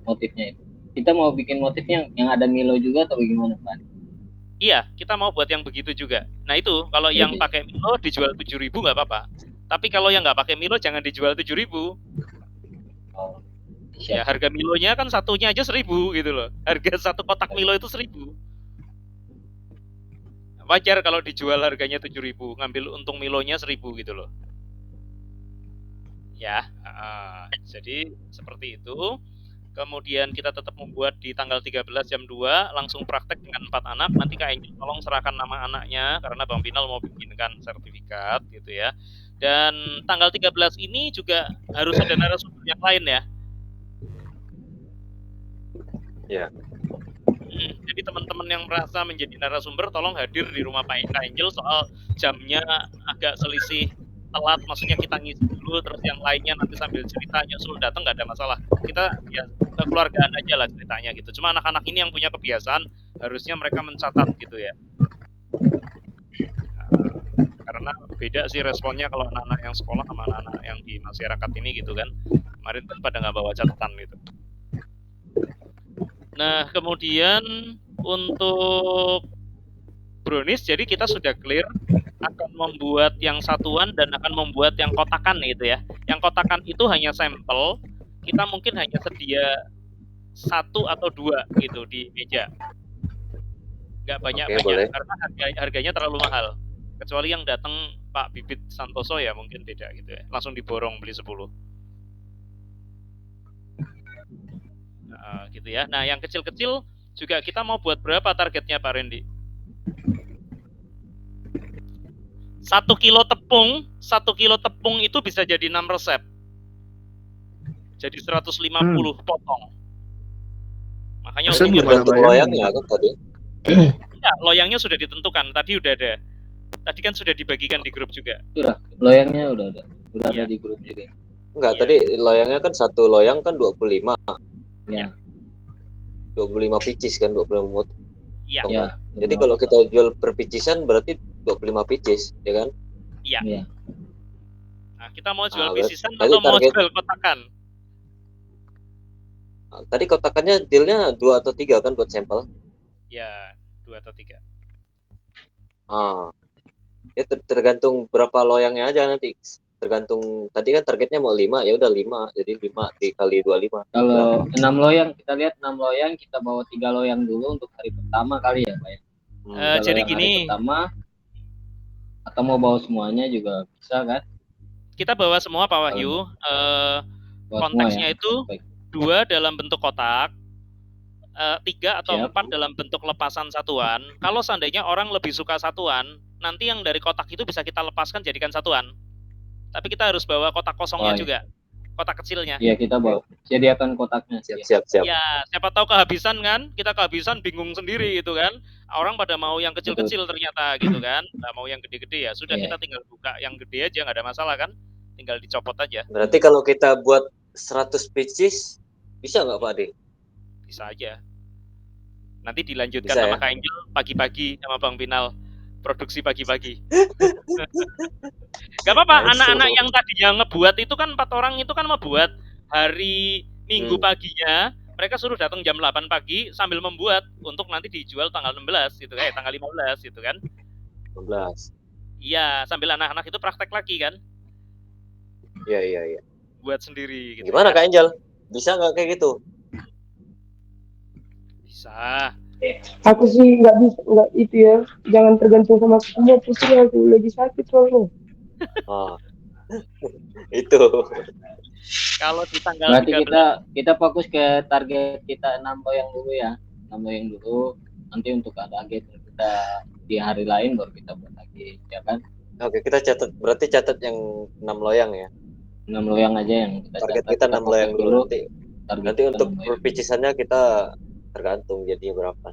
motifnya itu? Kita mau bikin motifnya yang ada Milo juga atau gimana Pak? iya, kita mau buat yang begitu juga. Nah itu kalau yang Jadi, pakai Milo dijual 7.000 nggak apa-apa. Tapi kalau yang nggak pakai Milo jangan dijual 7.000. oh, Ya siap. harga Milonya kan satunya aja 1.000 gitu loh. Harga satu kotak Milo itu 1.000. Wajar kalau dijual harganya 7.000, ngambil untung Milonya 1.000 gitu loh. Ya, jadi seperti itu. Kemudian kita tetap membuat di tanggal 13 jam 2, langsung praktek dengan 4 anak. Nanti Kak Angel tolong serahkan nama anaknya karena Bang Pinal mau bikinkan sertifikat gitu ya. Dan tanggal 13 ini juga harus ada narasumber yang lain ya. Iya. Jadi teman-teman yang merasa menjadi narasumber tolong hadir di rumah Pak Angel, soal jamnya agak selisih telat, maksudnya kita ngisi dulu terus yang lainnya nanti sambil cerita nyusul datang nggak ada masalah. Kita ya kekeluargaan aja lah ceritanya gitu. Cuma anak-anak ini yang punya kebiasaan harusnya mereka mencatat gitu ya. Karena beda sih responnya kalau anak-anak yang sekolah sama anak-anak yang di masyarakat ini gitu kan. Kemarin kan pada nggak bawa catatan gitu. Nah, kemudian untuk brownies, jadi kita sudah clear akan membuat yang satuan dan akan membuat yang kotakan gitu ya. Yang kotakan itu hanya sampel, kita mungkin hanya sedia 1 atau 2 gitu di meja. Nggak banyak-banyak, boleh. karena harganya terlalu mahal. Kecuali yang datang Pak Bibit Santoso ya mungkin beda gitu ya. Langsung diborong beli 10. Gitu ya. Nah, yang kecil-kecil juga kita mau buat berapa targetnya Pak Randy? 1 kilo tepung itu bisa jadi 6 resep. Jadi 150 potong. Makanya Saya untuk belum ada Tergantung bayangin. loyangnya kan tadi. ya, loyangnya sudah ditentukan. Tadi udah ada. Tadi kan sudah dibagikan di grup juga. Sudah, loyangnya udah ada Iya. di grup juga. Enggak, Iya. tadi loyangnya kan satu loyang kan 25. Ya. 25 pieces kan, 25 motif. Iya. Ya. Jadi kalau kita jual per pieces-an berarti 25 pieces, ya kan? Iya. Iya. Nah, kita mau jual berarti pieces-an tadi atau mau target- jual kotakan? Tadi kotakannya dealnya 2 atau 3 kan buat sampel? Ya, 2 atau 3. Ya tergantung berapa loyangnya aja nanti. Tergantung tadi kan targetnya mau 5, ya udah 5. Jadi 5 dikali 25. Kalau 6 loyang, kita lihat 6 loyang, kita bawa 3 loyang dulu untuk hari pertama kali ya Pak ya. Jadi Loyang gini, hari pertama atau mau bawa semuanya juga bisa kan? kita bawa semua Pak Wahyu. Bawa Konteksnya semua, ya? itu Baik. 2 dalam bentuk kotak, 3 atau Siap. 4 dalam bentuk lepasan satuan. Kalau seandainya orang lebih suka satuan, nanti yang dari kotak itu bisa kita lepaskan jadikan satuan. Tapi kita harus bawa kotak kosongnya juga, kotak kecilnya. Iya, kita bawa. Sediakan kotaknya. Siap. Ya, siapa tahu kehabisan kan? Kita kehabisan bingung sendiri gitu kan. Orang pada mau yang kecil-kecil ternyata gitu kan. Nggak mau yang gede-gede ya. Sudah kita tinggal buka yang gede aja, nggak ada masalah kan? Tinggal dicopot aja. Berarti kalau kita buat 100 pieces bisa nggak Pak Ade? Bisa aja. Nanti dilanjutkan Bisa, sama ya? Kak Angel pagi-pagi sama Bang Pinal. Produksi pagi-pagi. Gak apa-apa, anak-anak yang tadinya ngebuat itu kan 4 orang itu kan membuat hari Minggu paginya, mereka suruh datang jam 8 pagi sambil membuat untuk nanti dijual tanggal 16 gitu kan, tanggal 15 gitu kan. 15. Iya, sambil anak-anak itu praktek lagi kan. Iya. Buat sendiri gitu. Gimana Kak Angel? Bisa nggak kayak gitu? Bisa. Aku sih nggak bisa, nggak itu ya. Jangan tergantung sama semua, pusing aku lagi sakit soalnya. Itu. Kalau di tanggal Berarti 13 kita fokus ke target kita 6 loyang dulu ya. 6 loyang dulu. Nanti untuk ada agenda kita di hari lain baru kita buat lagi, ya kan? Oke, kita berarti catat yang 6 loyang ya. 6 loyang aja yang kita Target catat, kita 6 loyang fokus dulu. target Nanti kita untuk 6 loyang. perpicisannya kita tergantung jadinya berapa.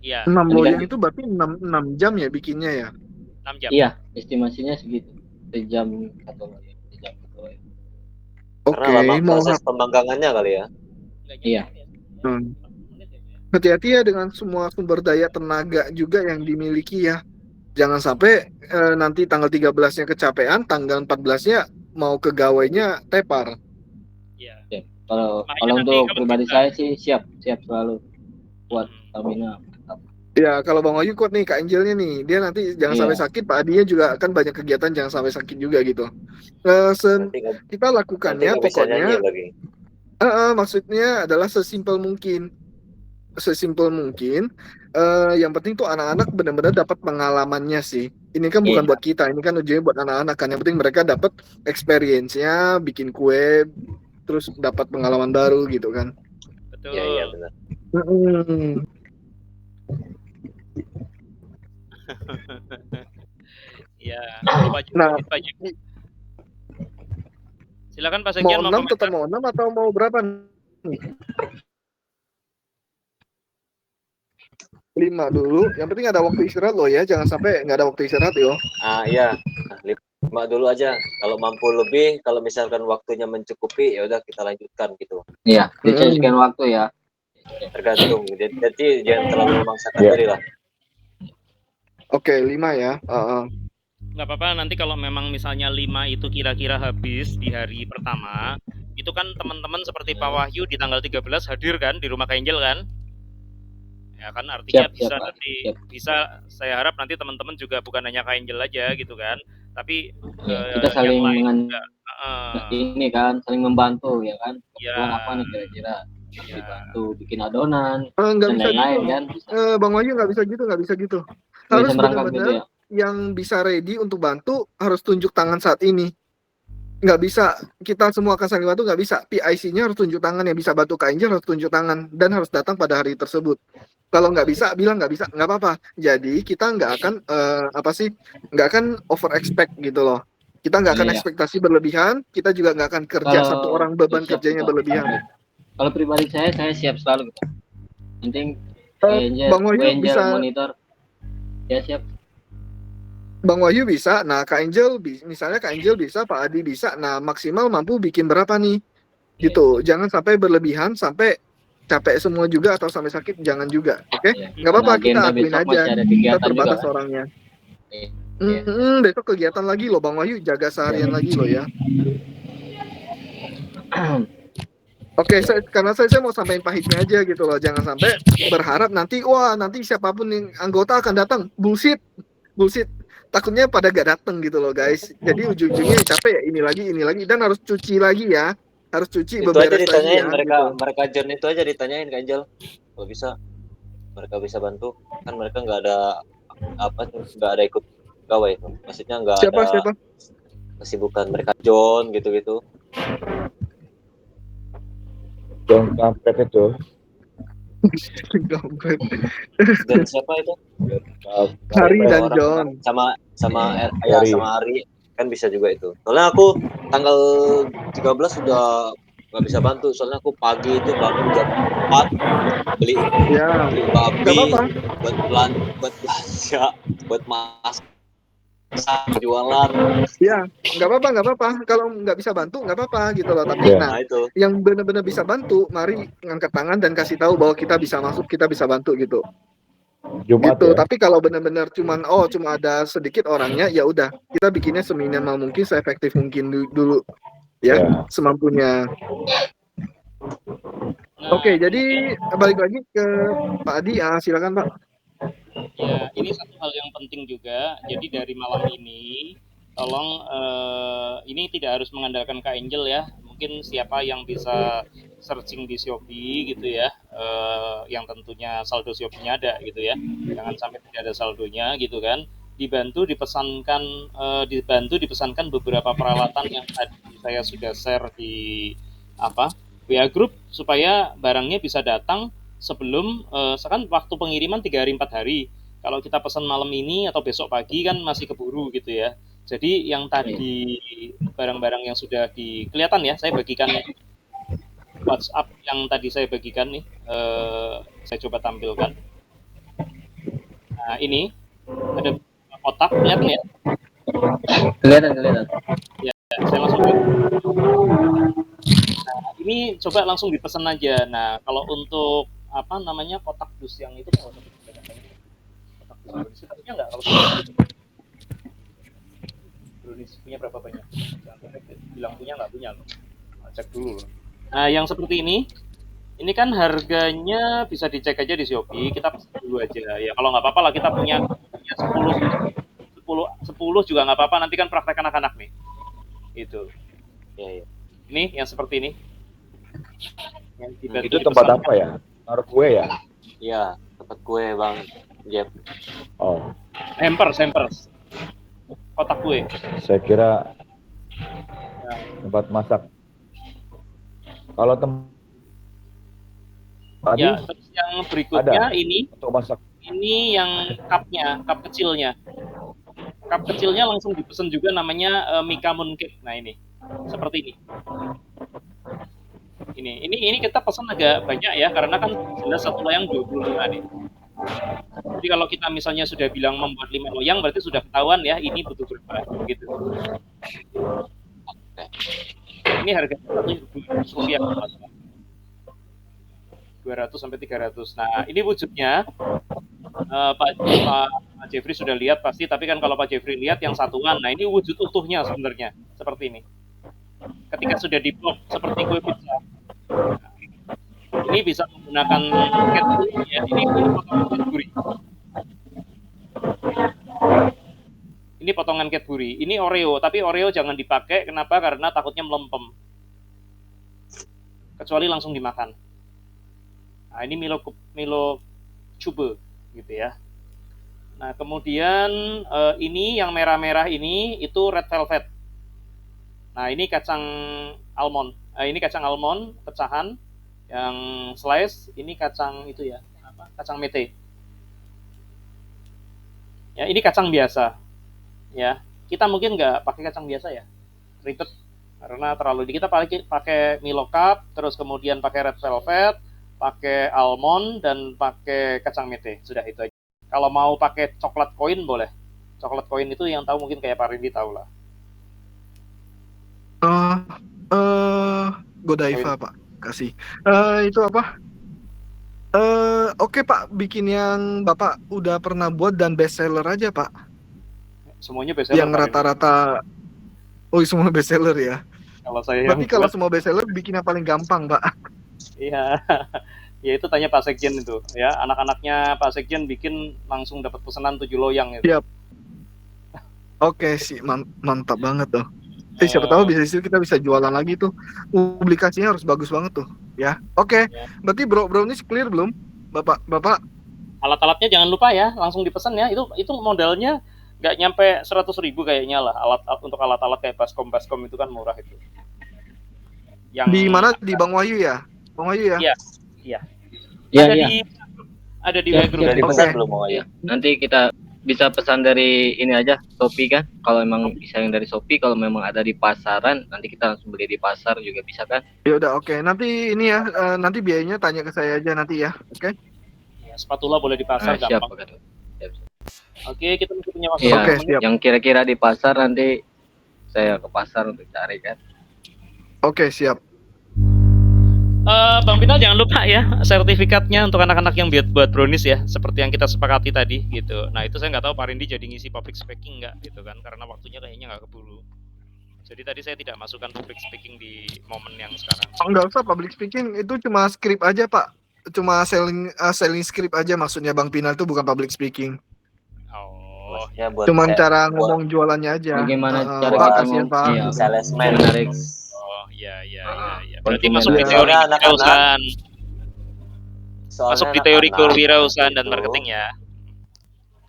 Iya, 6 Ini loyang kan- itu berarti 6 jam ya bikinnya ya. 6 jam. Iya, estimasinya segitu. Sejam 1 loyang, sejam 1 loyang. Oke, Karena lama mau proses pembangkangannya kali ya. Iya. hati-hati ya dengan semua sumber daya tenaga juga yang dimiliki ya. Jangan sampai nanti tanggal 13-nya kecapean, tanggal 14-nya mau ke gawainya tepar. Iya. Siap. Kalau Makanya nanti untuk kalau pribadi bisa- saya sih siap selalu buat stamina. Ya, kalau Bang Wahyu kuat nih Kak Angelnya nih, dia nanti jangan Iya. sampai sakit, Pak Adinya juga akan banyak kegiatan jangan sampai sakit juga gitu. Nanti nggak Kita lakukannya bisa nyanyi pokoknya lagi. maksudnya adalah sesimpel mungkin. Yang penting tuh anak-anak benar-benar dapat pengalamannya sih. Ini kan bukan Iya. buat kita, ini kan ujungnya buat anak-anak kan. Yang penting mereka dapat experience-nya, bikin kue, terus dapat pengalaman baru gitu kan. Betul. Iya benar. Iya. Nah, Silakan Pak mau Sekjen 6 tetap mau 6 atau mau berapa nih? 5 dulu. Yang penting ada waktu istirahat loh ya. Jangan sampai nggak ada waktu istirahat yo. Iya. 5 dulu aja. Kalau mampu lebih, kalau misalkan waktunya mencukupi, ya udah kita lanjutkan gitu. Iya, disesuaikan waktu ya. Tergantung. Jadi jangan terlalu memaksakan diri lah. Oke, 5 ya. nggak apa-apa, nanti kalau memang misalnya 5 itu kira-kira habis di hari pertama, itu kan teman-teman seperti Pak Wahyu di tanggal 13 hadir kan di rumah Kak Angel kan? Ya kan, artinya Siap, Pak. bisa saya harap nanti teman-teman juga bukan hanya Kak Angel aja gitu kan, tapi kita saling ini kan, saling membantu ya kan. Kebutuhan apa nih kira-kira? Dibantu bikin adonan Nggak dan bisa lain-lain gitu. kan. Bang Wahyu nggak bisa gitu. Harus benar-benar yang bisa ready untuk bantu harus tunjuk tangan saat ini. Nggak bisa kita semua akan saling bantu, nggak bisa. PIC-nya harus tunjuk tangan, yang bisa bantu Kak Angel harus tunjuk tangan dan harus datang pada hari tersebut. Kalau nggak bisa, bilang nggak bisa, nggak apa-apa. Jadi kita nggak akan nggak akan over expect gitu loh. Kita nggak akan ekspektasi berlebihan. Kita juga nggak akan kerja satu orang beban kerjanya berlebihan. Kalau pribadi saya siap selalu. Penting Bang Wahyu bisa monitor. Ya siap. Bang Wahyu bisa, nah Kak Angel misalnya Kak Angel bisa, Pak Adi bisa, nah maksimal mampu bikin berapa nih, gitu. Jangan sampai berlebihan, sampai capek semua juga atau sampai sakit, jangan juga, oke? Nggak apa-apa, kita akuin aja, kita terbatas orangnya. Besok kegiatan lagi loh Bang Wahyu, jaga seharian lagi loh ya. Oke, karena saya mau sampaikan pahitnya aja gitu loh, jangan sampai berharap nanti siapapun yang anggota akan datang, bullshit. Takutnya pada gak datang gitu loh guys. Jadi ujung-ujungnya capek ya ini lagi dan harus cuci lagi ya. Harus cuci itu beberes aja ditanyain lagi ya, gitu. mereka John itu aja ditanyain Kak Angel. Kalau bisa mereka bisa bantu. Kan mereka nggak ada ikut gawai itu. Maksudnya nggak ada Siapa? kesibukan mereka John gitu-gitu. John kampret itu. Dan siapa itu? Hari dan John. Sama Ari kan bisa juga itu. Soalnya aku tanggal 13 sudah nggak bisa bantu. Soalnya aku pagi itu bangun jam 4 beli babi buat belanja, buat masak, jualan. Ya, nggak apa-apa. Kalau nggak bisa bantu nggak apa-apa gitu loh. Tapi itu yang benar-benar bisa bantu, mari ngangkat tangan dan kasih tahu bahwa kita bisa masuk, kita bisa bantu gitu. Jumat gitu. Ya? Tapi kalau benar-benar cuma ada sedikit orangnya, ya udah kita bikinnya seminimal mungkin, seefektif mungkin dulu ya. Semampunya. Oke, jadi balik lagi ke Pak Adi. Silakan Pak. Ya, ini satu hal yang penting juga. Jadi dari malam ini tolong ini tidak harus mengandalkan Kak Angel ya. Mungkin siapa yang bisa searching di Shopee gitu ya, yang tentunya saldo Shopee-nya ada gitu ya. Jangan sampai tidak ada saldonya gitu kan. Dibantu dipesankan beberapa peralatan yang tadi saya sudah share di WA Group supaya barangnya bisa datang sebelum sekarang waktu pengiriman 3 hari 4 hari. Kalau kita pesan malam ini atau besok pagi kan masih keburu gitu ya. Jadi yang tadi barang-barang yang sudah kelihatan ya, saya bagikan WhatsApp yang tadi saya bagikan nih, saya coba tampilkan. Nah ini ada kotak, kelihatan ya? Kelihatan. Ya, saya langsung. Nah, ini coba langsung dipesan aja. Nah, kalau untuk apa namanya kotak dus yang itu kalau kotak dus itu punya nggak kalau Brownies punya berapa banyak? Bilang punya nggak punya loh. Cek dulu loh. Nah, yang seperti ini kan harganya bisa dicek aja di Shopee. Kita pesan dulu aja ya. Kalau nggak apa-apa lah kita punya 10 juga nggak apa-apa. Nanti kan praktek anak-anak nih. Itu. Ya. Ini yang seperti ini. Itu tempat apa ya? Naruh kue ya? Iya, tempat kue Bang Jeff. Oh, Hampers. Kotak kue. saya kira tempat masak. Kalau tadi Ya, terus yang berikutnya ada ini untuk masak. Ini yang cup kecilnya. Cup kecilnya langsung dipesan juga namanya Mika Mooncake. Nah ini, seperti ini. Ini kita pesan agak banyak ya, karena kan jelas satu loyang 25 nih. Jadi kalau kita misalnya sudah bilang membuat 5 loyang, berarti sudah ketahuan ya, ini butuh berapa gitu. Ini harganya Rp100. 200 sampai 300. Nah, ini wujudnya Pak Jeffrey sudah lihat pasti, tapi kan kalau Pak Jeffrey lihat yang satuan, nah ini wujud utuhnya sebenarnya seperti ini. Ketika sudah di-blok seperti kue pizza, ini bisa menggunakan Cadbury ya. Ini potongan Cadbury. Ini potongan Cadbury. Ini Oreo, tapi Oreo jangan dipakai. Kenapa? Karena takutnya melempem. Kecuali langsung dimakan. Nah, ini Milo Cube gitu ya. Nah, kemudian ini yang merah-merah ini itu red velvet. Nah, ini kacang almond. Ini kacang almond pecahan yang slice, ini kacang itu ya, kacang mete. Ya, ini kacang biasa. Ya, kita mungkin nggak pakai kacang biasa ya. Ribet karena terlalu kita pakai Milo Cup, terus kemudian pakai red velvet, pakai almond dan pakai kacang mete. Sudah itu aja. Kalau mau pakai coklat koin boleh. Coklat koin itu yang tahu mungkin kayak Pak Rindi tahu lah. Godiva Pak, kasih. Itu apa? Oke Pak, bikin yang Bapak udah pernah buat dan best seller aja Pak. Semuanya best seller. Yang rata-rata, semua best seller ya. Kalau saya berarti kalau semua best seller bikin yang paling gampang Pak. Iya. Ya itu tanya Pak Sekjen itu ya, anak-anaknya Pak Sekjen bikin langsung dapat pesanan 7 loyang itu. Siap. Oke sih, mantap banget tuh. Siapa tahu kita bisa jualan lagi tuh. Publikasinya harus bagus banget tuh ya. Oke. Berarti brownies clear belum Bapak? Alat-alatnya jangan lupa ya, langsung dipesan ya. Itu modalnya nggak nyampe 100.000 kayaknya lah. Untuk alat-alat kayak baskom itu kan murah itu. Yang di mana? Di Bang Wahyu ya? Bang Wahyu ya? Iya. Ada di grup. Udah dipesan belum Bang Wahyu? Nanti kita bisa pesan dari ini aja, Shopee kan. Kalau memang bisa yang dari Shopee, kalau memang ada di pasaran, nanti kita langsung beli di pasar juga bisa kan? Ya udah, oke. Nanti ini ya, nanti biayanya tanya ke saya aja nanti ya, oke? Ya, spatula boleh di pasar gampang. Siap. Oke, kita masih punya waktu. Iya, siap. Yang kira-kira di pasar nanti saya ke pasar untuk cari kan. Oke, siap. Bang Pinal jangan lupa ya sertifikatnya untuk anak-anak yang buat brownies ya, seperti yang kita sepakati tadi gitu. Nah itu saya nggak tahu Pak Rindi jadi ngisi public speaking nggak gitu kan, karena waktunya kayaknya nggak keburu. Jadi tadi saya tidak masukkan public speaking di momen yang sekarang. Nggak usah public speaking, itu cuma script aja Pak. Cuma selling script aja maksudnya Bang Pinal itu bukan public speaking. Oh. Cuman cara ngomong jualannya aja. Bagaimana cara Pak, kita kasihan Pak. Iya, salesman. Iya. Berarti masuk di teori kewirausahaan. Masuk di teori kewirausahaan dan marketing ya.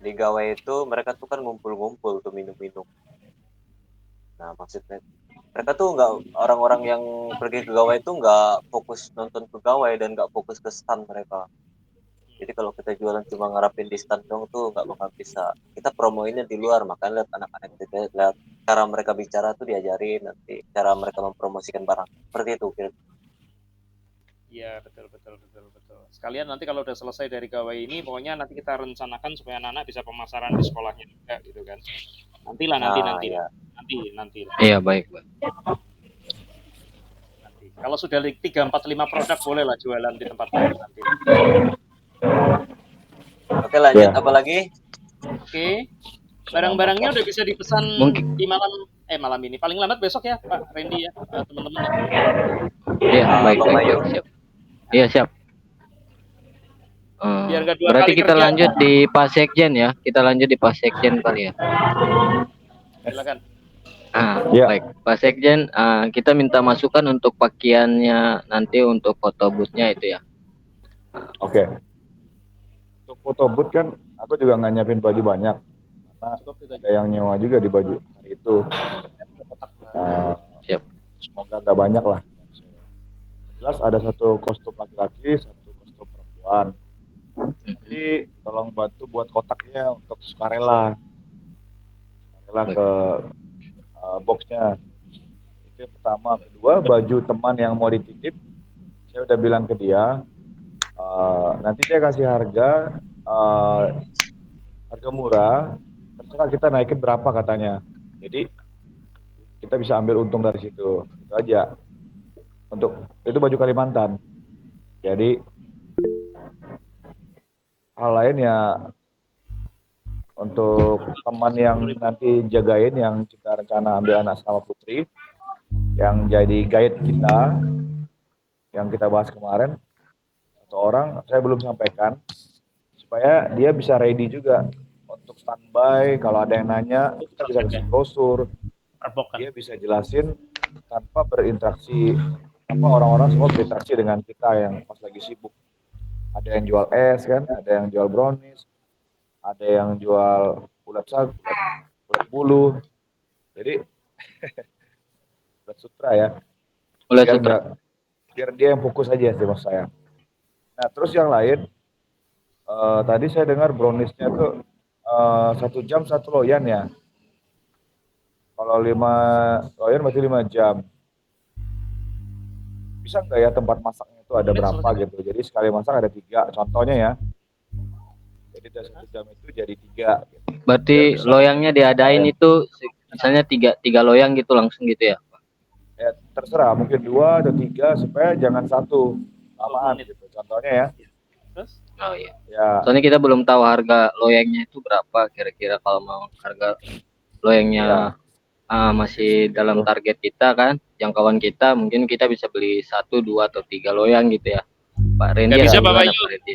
Di gawai itu mereka tuh kan ngumpul-ngumpul tuh minum-minum. Nah maksudnya mereka tuh nggak, orang-orang yang pergi ke gawai itu nggak fokus nonton ke gawai dan nggak fokus ke stand mereka. Jadi kalau kita jualan cuma ngarapin di stand dong tuh nggak bakal bisa. Kita promoinnya di luar, makanya lihat anak-anak kita, lihat cara mereka bicara tuh diajarin, nanti cara mereka mempromosikan barang. Seperti itu. Iya, betul, betul, betul, betul. Sekalian nanti kalau udah selesai dari gawai ini, pokoknya nanti kita rencanakan supaya anak-anak bisa pemasaran di sekolahnya juga gitu kan. Nantilah, nanti, Nah, nanti, ya. nanti. Iya, baik, Pak. Nanti. Kalau sudah 3, 4, 5 produk bolehlah jualan di tempat lain nanti. Oke, lanjut Ya. apa lagi? Oke. Barang-barangnya udah bisa dipesan Mungkin. di malam ini. Paling lambat besok ya, Pak Randy ya, teman-teman ya. Iya, baik, Bang baik, Bayu. baik, siap. Iya, siap. Biar nggak 2 Berarti kali kita kerja. lanjut di Pak Sekjen ya. Kita lanjut di Pak Sekjen kali ya. Silakan. Ya. Baik, Pak Sekjen, kita minta masukan untuk pakaiannya nanti untuk foto booth-nya itu ya. Oke. Untuk foto booth kan aku juga nggak nyiapin baju banyak karena ada yang nyewa juga di baju hari itu. Siap. Semoga nggak banyak lah. Jelas ada satu kostum laki-laki, satu kostum perempuan. Jadi tolong bantu buat kotaknya untuk sukarela ke boxnya. Itu yang pertama. Kedua, baju teman yang mau dititip, saya udah bilang ke dia, nanti dia kasih harga murah, terserah kita naikin berapa katanya. Jadi kita bisa ambil untung dari situ. Itu aja. Untuk itu baju Kalimantan. Jadi hal lain ya untuk teman yang nanti jagain, yang kita rencana ambil anak sama Putri, yang jadi guide kita, yang kita bahas kemarin, satu orang saya belum sampaikan, supaya dia bisa ready juga untuk standby. Kalau ada yang nanya, kita bisa kasih brosur, dia bisa jelasin tanpa berinteraksi, orang-orang semua berinteraksi dengan kita yang pas lagi sibuk. Ada yang jual es kan, ada yang jual brownies, ada yang jual ulat sagu, ulat bulu. Jadi ulat sutra ya. Ulat sutra. Biar dia yang fokus aja sih mas saya. Nah terus yang lain, tadi saya dengar browniesnya tuh 1 jam 1 loyan ya. Kalau 5 loyan berarti 5 jam. Bisa nggak ya tempat masaknya itu ada berapa gitu? Jadi sekali masak ada 3, contohnya ya. Jadi dari 1 jam itu jadi 3. Gitu. Berarti loyangnya diadain itu misalnya 3 loyang gitu langsung gitu ya? Ya terserah, mungkin 2 atau 3 supaya jangan 1 lamaan gitu. Contohnya ya. Terus? Oh iya. Ya. Soalnya kita belum tahu harga loyangnya itu berapa kira-kira, kalau mau harga loyangnya masih dalam target kita kan, jangkauan kita, mungkin kita bisa beli 1, 2 atau 3 loyang gitu ya. Pak Randy Nggak bisa Pak gimana, Bayu. Pak Randy?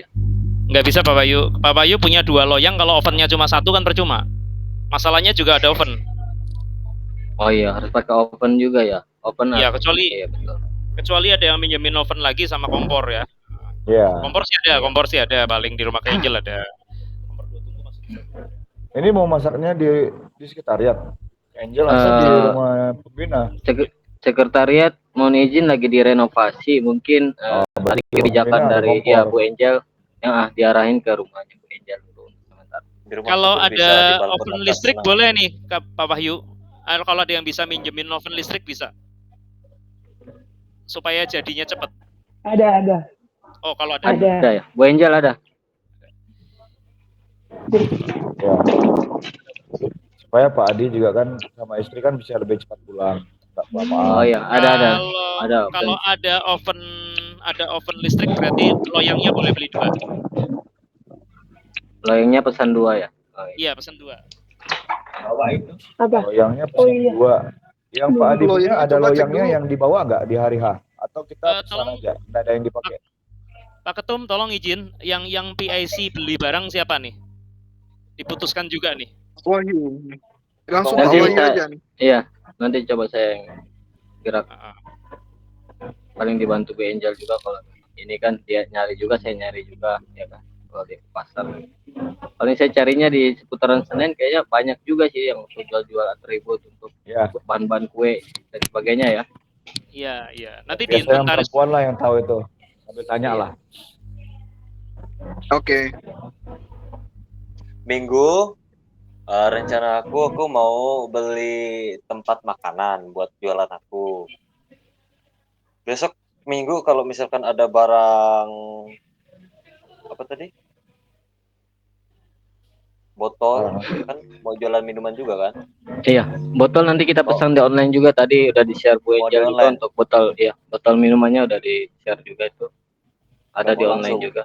Nggak bisa Pak Bayu. Pak Bayu punya 2 loyang, kalau ovennya cuma 1 kan percuma. Masalahnya juga ada oven. Oh iya, harus pakai oven juga ya. Oven. Ya kecuali iya, betul. Kecuali ada yang minjemin oven lagi sama kompor ya. Iya. Kompor sih ada, paling di rumah Angel ada. Kompor 2 tunggu masih bisa. Ini mau masaknya di sekretariat Angel atau di rumah pembina? Sekretariat mohon izin lagi direnovasi, mungkin dari kebijakan dari Bu Angel yang diarahin ke rumahnya Bu Angel dulu sebentar. Kalau ada oven listrik boleh nih Pak Wahyu. Kalau ada yang bisa minjemin oven listrik bisa. Supaya jadinya cepat. Ada. Oh, kalau ada. Ada ya. Bu Angel ada. Ya. Supaya Pak Adi juga kan sama istri kan bisa lebih cepat pulang. Oh iya, ada. Kalau ada oven listrik berarti loyangnya boleh beli 2. Loyangnya pesan 2 ya? Oh, iya, pesan 2. Apa? Loyangnya pesan 2. Yang Pak Adi punya ada loyangnya yang dibawa nggak di hari H? Atau kita pesan aja, nggak ada yang dipakai? Pak Ketum, tolong izin, yang PIC beli barang siapa nih? Diputuskan juga nih. Wahyu. Langsung nanti Wahyu aja nih. Iya, nanti coba saya gerak. Paling dibantu Bu Angel juga, kalau ini kan dia nyari juga, saya nyari juga ya kan, kalau di pasar. Paling saya carinya di seputaran Senen, kayaknya banyak juga sih yang jual atribut untuk bahan-bahan kue dan sebagainya ya. Iya. Nanti biasanya perempuan lah yang tahu itu. Sambil tanya lah. Oke. Minggu rencana aku mau beli tempat makanan buat jualan aku. Besok Minggu kalau misalkan ada barang apa tadi? Botol, kan mau jualan minuman juga kan? Iya, botol nanti kita Oh, pesan di online juga, tadi udah di-share Bu mau di Angel juga online. untuk botol, ya botol minumannya udah di-share juga itu, ada Nggak di mau online langsung. juga.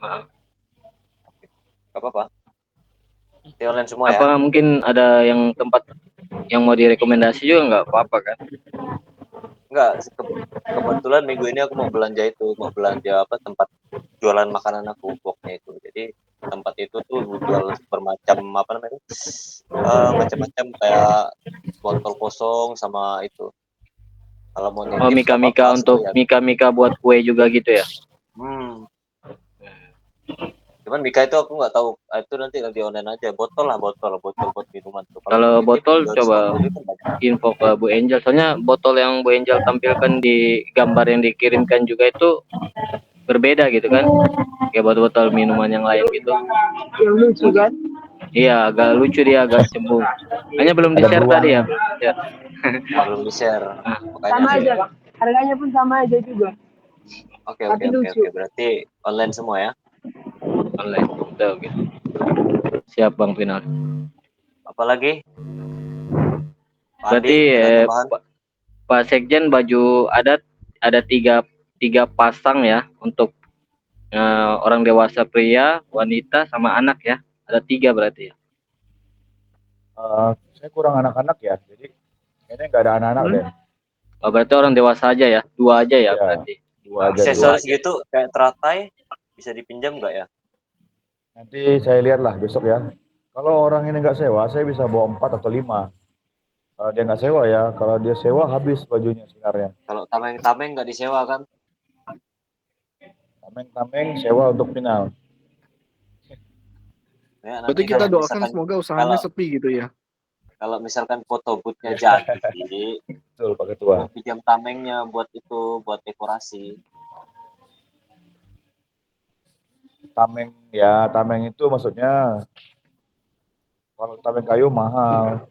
Maaf. Gak apa-apa. Di online semua ya. Apa mungkin ada yang tempat yang mau direkomendasi juga nggak apa-apa kan? Enggak, kebetulan minggu ini aku mau belanja apa tempat jualan makanan aku pokoknya itu. Jadi tempat itu tuh jual bermacam apa namanya itu? Macam-macam kayak botol kosong sama itu. Kalau mau Oh, nitip nggak mika-mika apa-apa untuk sekalian. mika-mika buat kue juga gitu ya? Hmm. Cuman Mika itu aku nggak tahu. Itu nanti di online aja. Botol buat minuman tuh. Kalau mau Kalau nitip botol coba 250 kan banyak. info ke Bu Angel, soalnya botol yang Bu Angel tampilkan di gambar yang dikirimkan juga itu berbeda gitu kan, kayak botol-botol minuman yang lain gitu. Yang lucu kan? Iya, agak lucu, dia agak cembung. Hanya belum Ada di-share tadi ya, beruangnya. belum di-share. Belum di-share. Nah, Makanya Sama sih. aja, harganya pun sama aja juga. Tapi lucu. Oke. Berarti online semua ya. online. Udah, oke. Siap Bang Final. Apalagi? Pak Berarti Andi, ada tambahan? Pak Sekjen, baju adat ada tiga pasang ya untuk orang dewasa, pria, wanita, sama anak ya. Ada 3 berarti ya. Saya kurang anak-anak ya, jadi kayaknya nggak ada anak-anak deh. Oh, berarti orang dewasa aja ya, 2 aja ya Iya. berarti. 2 aja. Aksesoris gitu kayak teratai bisa dipinjam nggak ya? Nanti saya lihat lah besok ya. Kalau orang ini nggak sewa, saya bisa bawa 4 atau 5. Kalau dia nggak sewa ya, kalau dia sewa habis bajunya sebenarnya. Kalau tameng-tameng nggak disewa kan? Tameng-tameng sewa untuk final. Ya, Berarti nanti kita kalau doakan misalkan semoga usahanya kalau sepi gitu ya. kalau misalkan foto bootnya jadi, Betul Pak Ketua. mau pinjam tamengnya buat itu buat dekorasi. Tameng itu maksudnya kalau tameng kayu mahal.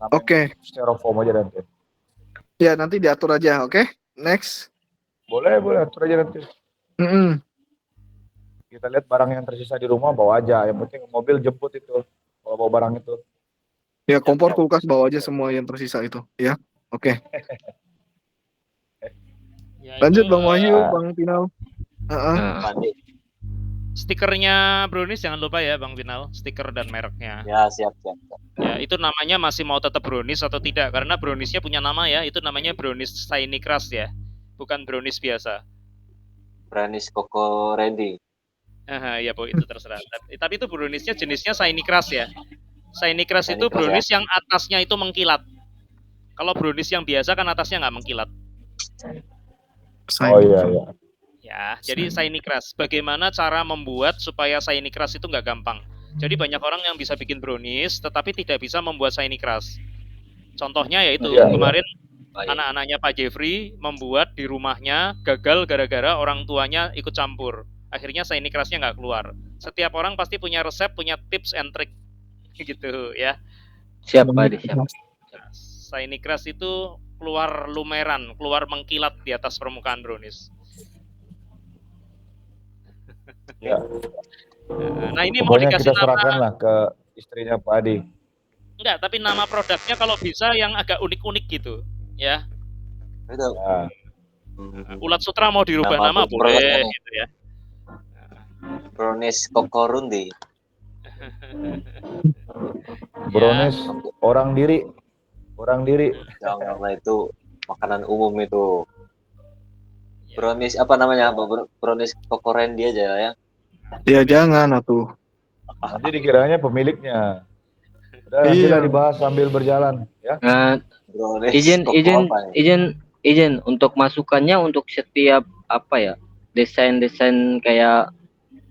Tameng Oke. styrofoam aja nanti. Ya nanti diatur aja, oke? Next. Boleh atur aja nanti. Kita lihat barang yang tersisa di rumah bawa aja. Yang penting mobil jemput itu kalau bawa barang itu. Ya kompor, kulkas bawa aja semua yang tersisa itu, ya. Oke. Ya, Lanjut itu, Bang Wahyu, Bang Final. Nah, Pak Andi. stikernya Brownies jangan lupa ya Bang Final, stiker dan mereknya. Ya, siap. Ya, itu namanya masih mau tetap Brownies atau tidak? Karena Browniesnya punya nama ya, itu namanya Brownies Shiny Crush ya, bukan Brownies biasa. Brownies Coco Randy. Ya Bu, itu terserah. Tapi itu Browniesnya jenisnya Shiny Crush ya. Shiny Crush Shiny itu Crush, brownies yang atasnya itu mengkilat. Kalau brownies yang biasa kan atasnya nggak mengkilat. Oh iya. Ya, jadi Shiny Crush. Bagaimana cara membuat supaya Shiny Crush itu nggak gampang? Jadi banyak orang yang bisa bikin brownies, tetapi tidak bisa membuat Shiny Crush. Contohnya yaitu kemarin anak-anaknya Pak Jeffrey membuat di rumahnya, gagal gara-gara orang tuanya ikut campur. Akhirnya Shiny Crush-nya nggak keluar. Setiap orang pasti punya resep, punya tips and trick gitu ya. siap Pak Adi, siap. Shiny Crush itu keluar lumeran, keluar mengkilat di atas permukaan brownies. Ya. Nah ini Pokoknya mau dikasih kita serahkan nama lah ke istrinya Pak Adi. enggak, tapi nama produknya kalau bisa yang agak unik-unik gitu ya. Itu. Ya. Ulat Sutra mau dirubah nama boleh gitu ya. Brownies Coco Randy. Brownies orang diri. Janganlah, itu makanan umum itu. Brownies apa namanya? Brownies Coco Randy aja ya. Ya jangan atuh. Nanti dikiranya pemiliknya. Udah nantilah dibahas sambil berjalan ya. Izin untuk masukannya untuk setiap apa ya, desain kayak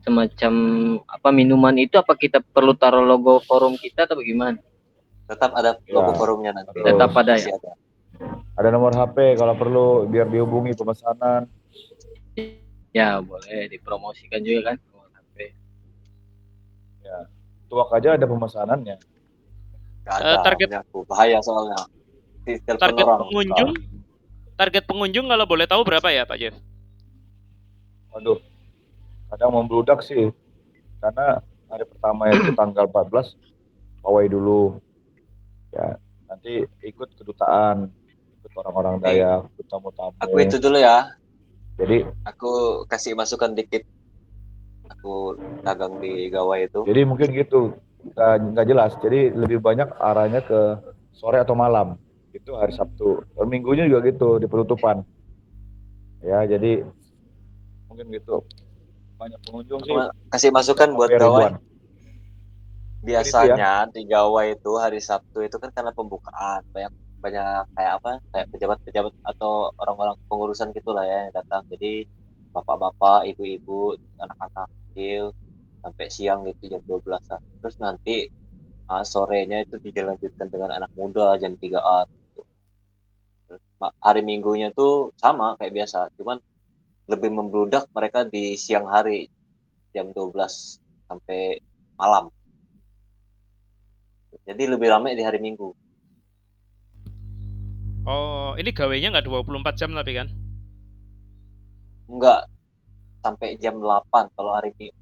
semacam apa minuman itu, apa kita perlu taruh logo forum kita atau bagaimana? Tetap ada logo forumnya nanti. Tetap ada ya. Ada nomor HP kalau perlu biar dihubungi pemesanan. Ya boleh dipromosikan juga kan. tuak aja ada pemesanannya. Gak ada, Target punya aku. Bahaya soalnya. Di telepon target orang. pengunjung, target pengunjung kalau boleh tahu berapa ya Pak Jeff? Waduh, kadang membludak sih. Karena hari pertama itu tanggal 14, pawai dulu. Ya, nanti ikut kedutaan, ikut orang-orang Dayak, ikut tamu-tamu. Aku itu dulu ya. Jadi Aku kasih masukan dikit. Aku dagang di Gawai itu. Jadi mungkin gitu, nggak jelas. Jadi lebih banyak arahnya ke sore atau malam. Itu hari Sabtu. Dan Minggunya juga gitu di penutupan. Ya, jadi mungkin gitu. Banyak pengunjung sih. Kasih masukan buat sampai Gawai. ribuan. Biasanya di Gawai itu hari Sabtu itu kan karena pembukaan banyak kayak apa kayak pejabat-pejabat atau orang-orang pengurusan gitulah ya yang datang. Jadi bapak-bapak, ibu-ibu, anak-anak kecil sampai siang gitu jam 12-an. Terus nanti sorenya itu dilanjutkan dengan anak muda jam 3-an. Terus hari Minggunya tuh sama kayak biasa, cuman lebih membludak mereka di siang hari jam 12 sampai malam. Jadi lebih ramai di hari Minggu. Oh, ini gawainya nggak 24 jam tapi kan? Enggak, sampai jam 8 kalau hari Minggu.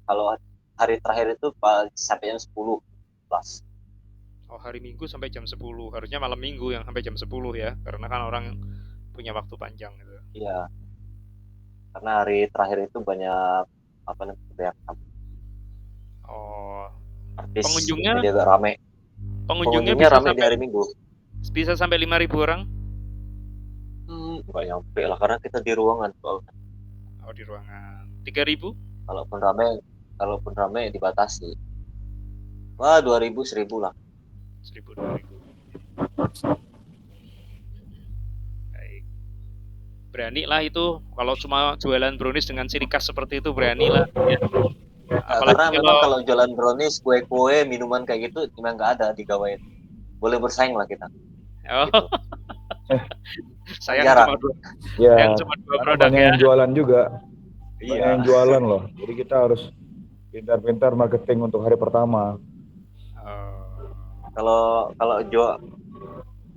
Kalau hari terakhir itu sampai jam 10 plus. Oh, hari Minggu sampai jam 10. Harusnya malam Minggu yang sampai jam 10 ya, karena kan orang punya waktu panjang gitu. Iya. Karena hari terakhir itu banyak apa namanya? Oh, Artis. pengunjungnya Jadi agak ramai. pengunjungnya Pengunjungnya bisa ramai di sampai hari Minggu. sampai 5.000 orang? Nggak nyampe lah karena kita di ruangan soalnya. Oh, di ruangan. 3.000? Kalaupun ramai dibatasi. Wah, 2.000 1.000 lah. 1.000 2.000. Baik. Berani lah itu kalau cuma jualan brownies dengan ciri khas seperti itu, berani lah ya. Karena memang kalau jualan brownies, kue-kue, minuman kayak gitu memang nggak ada di Gawai. Boleh bersaing lah kita. Oh. Gitu. Sayang Jarang. cuma dua produk banyak ya. yang jualan juga. Banyak Iya. yang jualan loh. Jadi kita harus pintar-pintar marketing untuk hari pertama. Kalau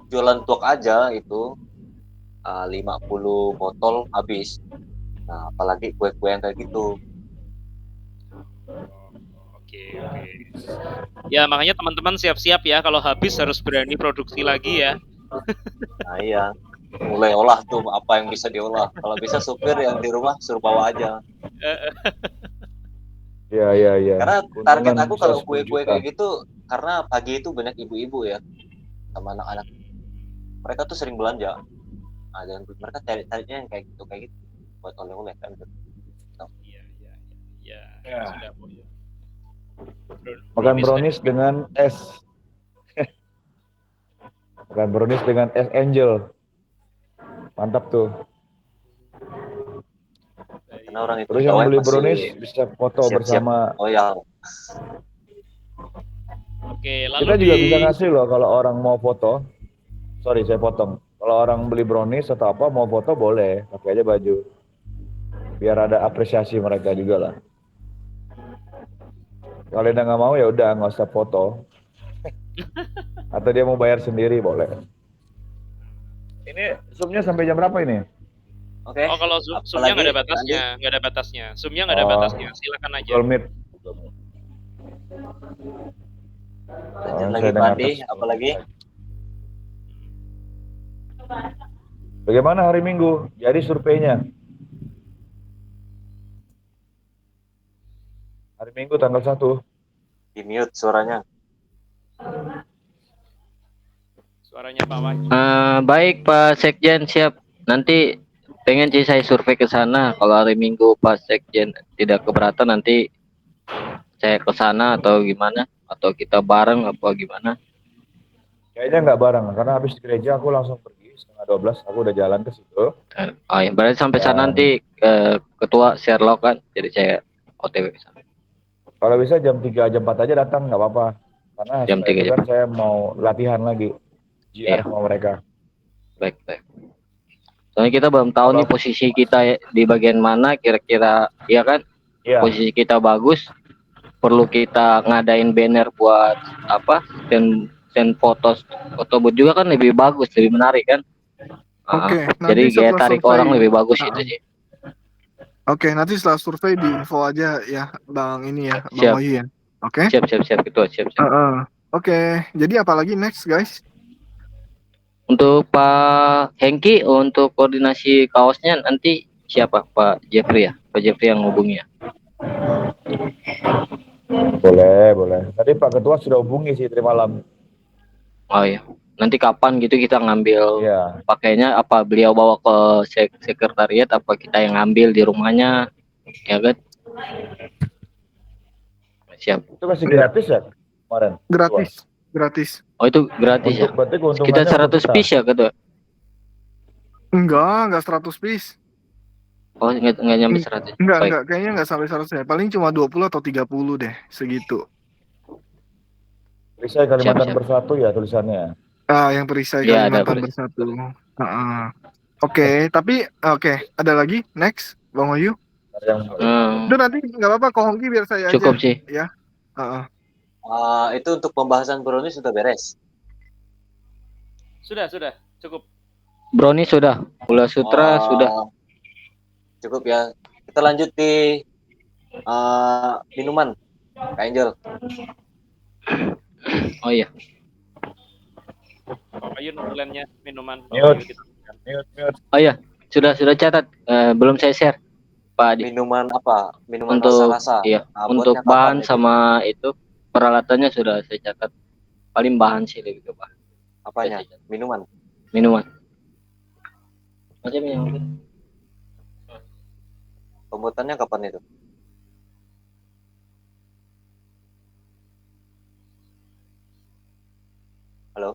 jualan tuak aja itu 50 botol habis. Nah, apalagi kue-kue yang kayak gitu. Oke. Ya, makanya teman-teman siap-siap ya, kalau habis harus berani produksi lagi ya. Nah, iya. Mulai olah tuh apa yang bisa diolah. Kalau bisa supir yang di rumah suruh bawa aja. Iya. Karena target aku bisa kalau 10 kue-kue juta. kayak gitu, karena pagi itu banyak ibu-ibu ya, sama anak-anak. Mereka tuh sering belanja. Nah, dan mereka cari-carinya yang kayak gitu buat oleh-oleh kan. Iya. Sudah. Makan brownies dengan es. Makan brownies dengan es angel. Mantap tuh. Karena orang itu Terus yang beli brownies bisa foto siap-siap. bersama. Oh ya. Oke, lalu Kita juga bisa ngasih loh kalau orang mau foto. Sorry, saya potong. Kalau orang beli brownies atau apa mau foto boleh, pakai aja baju. Biar ada apresiasi mereka juga lah. Kalau dia nggak mau ya udah nggak usah foto. Atau dia mau bayar sendiri boleh. Ini zoomnya sampai jam berapa ini? Oke. Oh, kalau zoomnya nggak ada batasnya, Zoomnya nggak ada batasnya, silakan aja. Google Meet. Lanjut lagi Pandi, apalagi? Bagaimana hari Minggu? Jadi surveinya. Hari Minggu tanggal 1. Di mute suaranya. Suaranya Pak Wahyu. Baik Pak Sekjen, siap. Nanti pengen sih saya survei ke sana. Kalau hari Minggu Pak Sekjen tidak keberatan, nanti saya ke sana atau gimana? Atau kita bareng apa gimana? Kayaknya nggak bareng, karena habis gereja aku langsung pergi setengah 12. Aku udah jalan ke situ. Oh ya, berarti sampai sana nanti ketua Sherlock kan, jadi saya OTW ke sana. Kalau bisa jam 3 jam 4 aja datang nggak apa-apa. Karena jam 3 kan saya mau latihan lagi GR sama mereka. Baik. Soalnya kita belum tahu nih posisi kita di bagian mana kira-kira, ya kan? Iya. Posisi kita bagus, perlu kita ngadain banner buat apa? Stand foto booth juga kan lebih bagus, lebih menarik kan? Oke, Jadi nanti kayak setelah tarik survei. orang lebih bagus Ah, itu sih. Oke, nanti setelah survei di info aja ya, Bang ini ya, Bang Siap. Wahyu ya. Oke. Siap ketua, siap. Oke, jadi apa lagi next guys? Untuk Pak Hengki, untuk koordinasi kaosnya nanti siapa? Pak Jeffrey ya? Pak Jeffrey yang hubungi ya? Boleh. Tadi Pak Ketua sudah hubungi sih tadi malam. Oh iya. Nanti kapan gitu kita ngambil Iya. pakainya, apa beliau bawa ke sekretariat, apa kita yang ngambil di rumahnya, ya kan? Siap. Itu masih gratis ya kemarin? Gratis. Oh itu gratis ya? Berarti keuntungannya Kita untuk 100 piece ya ketua? Enggak 100 piece. Oh nggak nyampe 100. Baik. Enggak, kayaknya enggak sampai 100 ya. Paling cuma 20 atau 30 deh, segitu. Perisai Kalimantan Siap. Bersatu ya tulisannya. Yang perisai Iya, ada Kalimantan Bersatu. Oke, tapi ada lagi next, Bang Wahyu. Udah nanti nggak apa-apa, Kohongki biar saya Cukup aja. sih. Ya. Itu untuk pembahasan brownies sudah beres. Sudah, cukup. Brownies sudah, Gula Sutra sudah. Cukup ya. Kita lanjut di minuman, Kak Angel. Oh iya. Ayo nutulannya minuman. Mute. Oh iya, sudah catat. Belum saya share, Pak Adi. Minuman apa? Minuman Untuk rasa-rasa. iya, Nah, untuk buatnya bahan kapan sama itu peralatannya sudah saya catat. Paling bahan sih lebih ke bahan. Apanya? Minuman. Macam yang Pembuatannya kapan itu? Halo,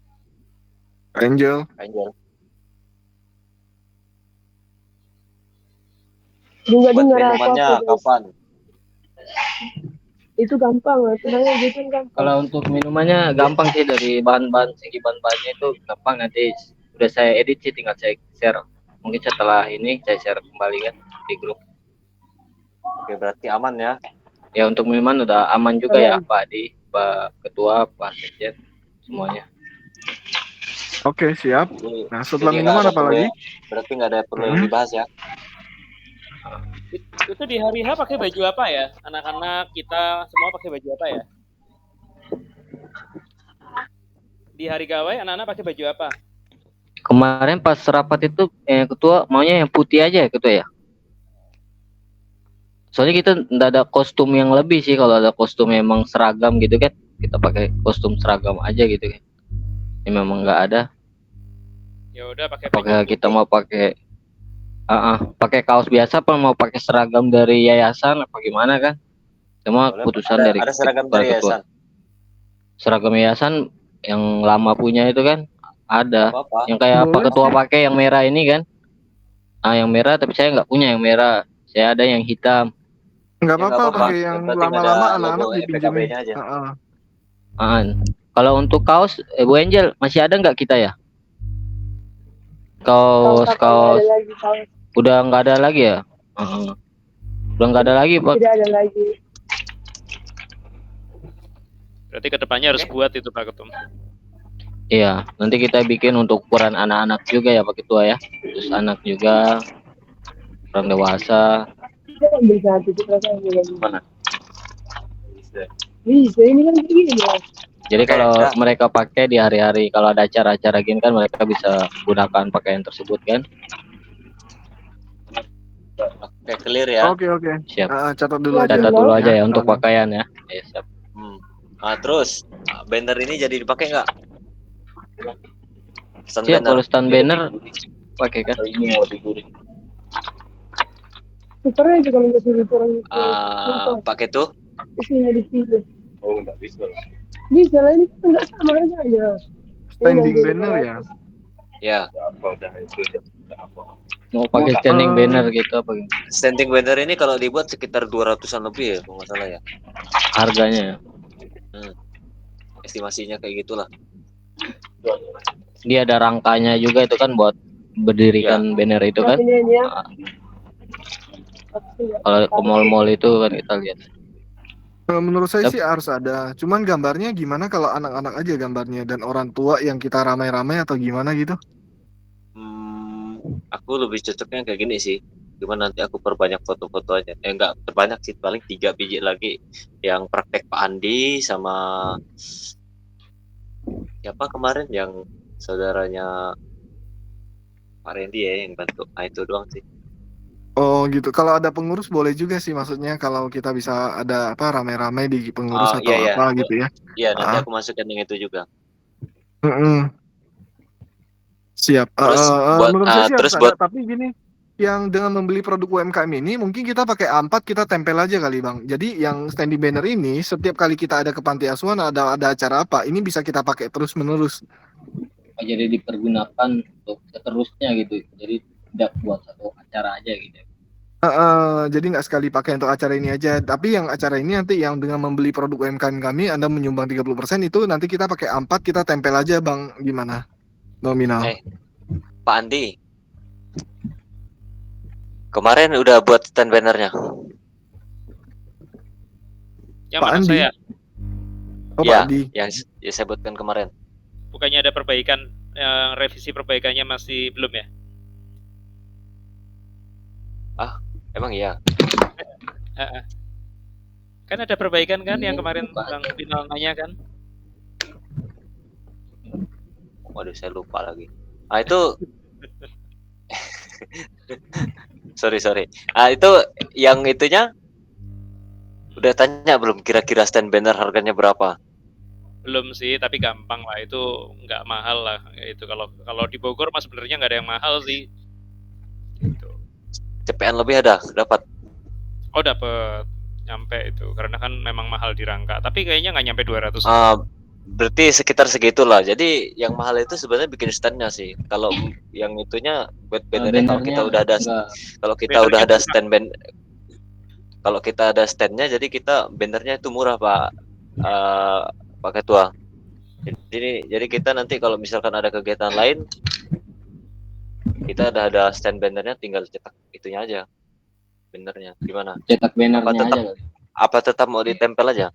Angel. Nggak Buat dengar minumannya apa-apa, guys. kapan? Itu gampang lah, sebenarnya gitu gampang. Kalau untuk minumannya gampang sih, dari segi bahan-bahannya itu gampang, nanti udah saya edit sih, tinggal saya share. Mungkin setelah ini saya share kembali kan di grup. Oke, berarti aman ya. Ya untuk minuman udah aman juga ya Pak Adi, Pak Ketua, Pak Sekjen, semuanya. Oke, siap. Jadi, Nah, setelah jadi minuman nggak ada apa lagi? Berarti nggak ada perlu yang dibahas ya. Itu di hari H pakai baju apa ya? Anak-anak kita semua pakai baju apa ya? Di hari gawai anak-anak pakai baju apa? Kemarin pas rapat itu Ketua maunya yang putih aja ya Ketua ya. Soalnya kita nggak ada kostum yang lebih sih, kalau ada kostum memang seragam gitu kan, kita pakai kostum seragam aja gitu kan. Ini memang nggak ada. Ya udah pakai Kita mau pakai pakai kaos biasa apa mau pakai seragam dari yayasan apa gimana kan? Cuma keputusan dari ada seragam dari yayasan. Seragam yayasan yang lama punya itu kan ada. Apa-apa. Yang kayak Pak Ketua pakai yang merah ini kan. Yang merah, tapi saya nggak punya yang merah. Saya ada yang hitam. Nggak apa-apa, pakai yang lama-lama anak-anak dipinjemin. aja. Kalau untuk kaos, Bu Angel masih ada nggak kita ya? Kaos udah nggak ada lagi ya? Udah nggak ada lagi Pak. Tidak ada lagi. Berarti kedepannya harus buat itu Pak Ketum. Iya, nanti kita bikin untuk ukuran anak-anak juga ya Pak Ketua ya. Terus anak juga, orang dewasa. Mana? Bisa, ini kan begini ya. Jadi kalau mereka pakai di hari-hari, kalau ada acara-acara gini kan mereka bisa gunakan pakaian tersebut kan. Oke, clear ya. Oke. Siap. Catat dulu aja ya untuk pakaian ya. Ya siap. Terus banner ini jadi dipakai nggak? Siap, kalau stand banner pakai kan. Ini yang lebih gurih. Putarnya juga nggak sulit orang. Pakai tuh? Isinya di sini. Oh, nggak bisa. Bisa lah, ini kan nggak sama aja. Standing banner ya. Ya. Mau pakai standing banner gitu apa gitu. Standing banner ini kalau dibuat sekitar 200-an lebih ya, kalau nggak salah ya. Harganya ya. Estimasinya kayak gitulah. Dia ada rangkanya juga itu kan buat berdirikan banner itu kan. Kalau ke mall-mall itu kan kita lihat. Menurut saya Tep- sih harus ada. Cuman gambarnya gimana kalau anak-anak aja gambarnya dan orang tua yang kita ramai-ramai atau gimana gitu? Aku lebih cocoknya kayak gini sih. Cuma nanti aku perbanyak foto-foto aja. Enggak terbanyak sih, paling 3 biji lagi. Yang praktek Pak Andi sama siapa kemarin yang saudaranya Pak Randy ya yang bantu. Nah, itu doang sih. Oh gitu. Kalau ada pengurus boleh juga sih, maksudnya kalau kita bisa ada apa ramai-ramai di pengurus Oh atau iya iya. apa gitu ya. Iya, nanti Ah, aku masukkan yang itu juga. mm-mm. Siap. Menurut saya sih harus Terus ada. buat Tapi gini, yang dengan membeli produk UMKM ini mungkin kita pakai A4 kita tempel aja kali Bang. Jadi yang standing banner ini setiap kali kita ada ke panti asuhan ada acara apa, ini bisa kita pakai terus menerus. jadi dipergunakan untuk seterusnya gitu. Jadi tidak buat satu acara aja gitu. Jadi nggak sekali pakai untuk acara ini aja, tapi yang acara ini nanti yang dengan membeli produk UMKM kami Anda menyumbang 30% itu nanti kita pakai A4 kita tempel aja Bang, gimana? Nominal. Pak Andi, kemarin udah buat stand bannernya. Yang Pak mana Andi? saya? Oh Pak Ya, Andi. yang saya buatkan kemarin. Bukannya ada perbaikan, revisi perbaikannya masih belum ya? Emang iya. Kan ada perbaikan kan yang Ini kemarin bukan. Bang Final nanya kan? Waduh, saya lupa lagi. Itu sorry. Itu yang itunya udah tanya belum kira-kira stand banner harganya berapa? Belum sih, tapi gampang lah, itu nggak mahal lah. Itu kalau di Bogor mas sebenarnya nggak ada yang mahal sih. Gitu. CPN lebih dapat. Oh dapet, nyampe itu, karena kan memang mahal di Rangka. Tapi kayaknya nggak nyampe 200. Berarti sekitar segitulah. Jadi yang mahal itu sebenarnya bikin standnya sih. Kalau yang itunya buat bannernya kalau kita udah ada Bannernya stand kalau kita ada standnya, jadi kita bannernya itu murah Pak Ketua. Jadi kita nanti kalau misalkan ada kegiatan lain, kita udah ada stand bannernya, tinggal cetak itunya aja, bannernya. Gimana? Cetak bannernya aja kali. Apa tetap mau ditempel aja?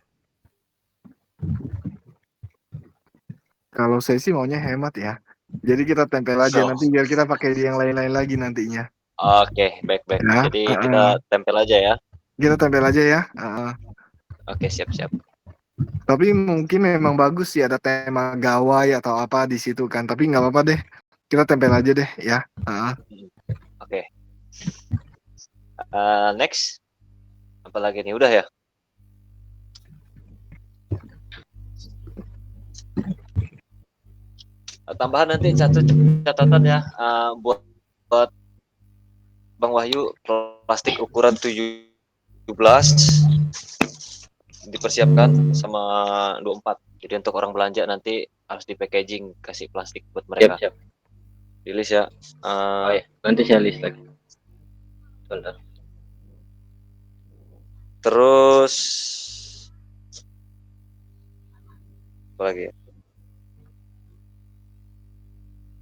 Kalau saya sih maunya hemat ya. Jadi kita tempel aja nanti biar kita pakai di yang lain-lain lagi nantinya. Oke, baik. Ya, Jadi kita tempel aja ya. kita tempel aja ya. Oke, siap. Tapi mungkin memang bagus sih ada tema gawai atau apa di situ kan. Tapi nggak apa-apa deh. Kita tempel aja deh ya. Oke. Next. Apalagi nih, udah ya? Tambahan nanti satu catatan ya, buat Bang Wahyu, plastik ukuran 17 dipersiapkan sama 24. Jadi untuk orang belanja nanti harus di packaging, kasih plastik buat mereka. Siap. Di list ya. Oh ya, nanti saya list lagi. Bentar. Terus apa lagi ya?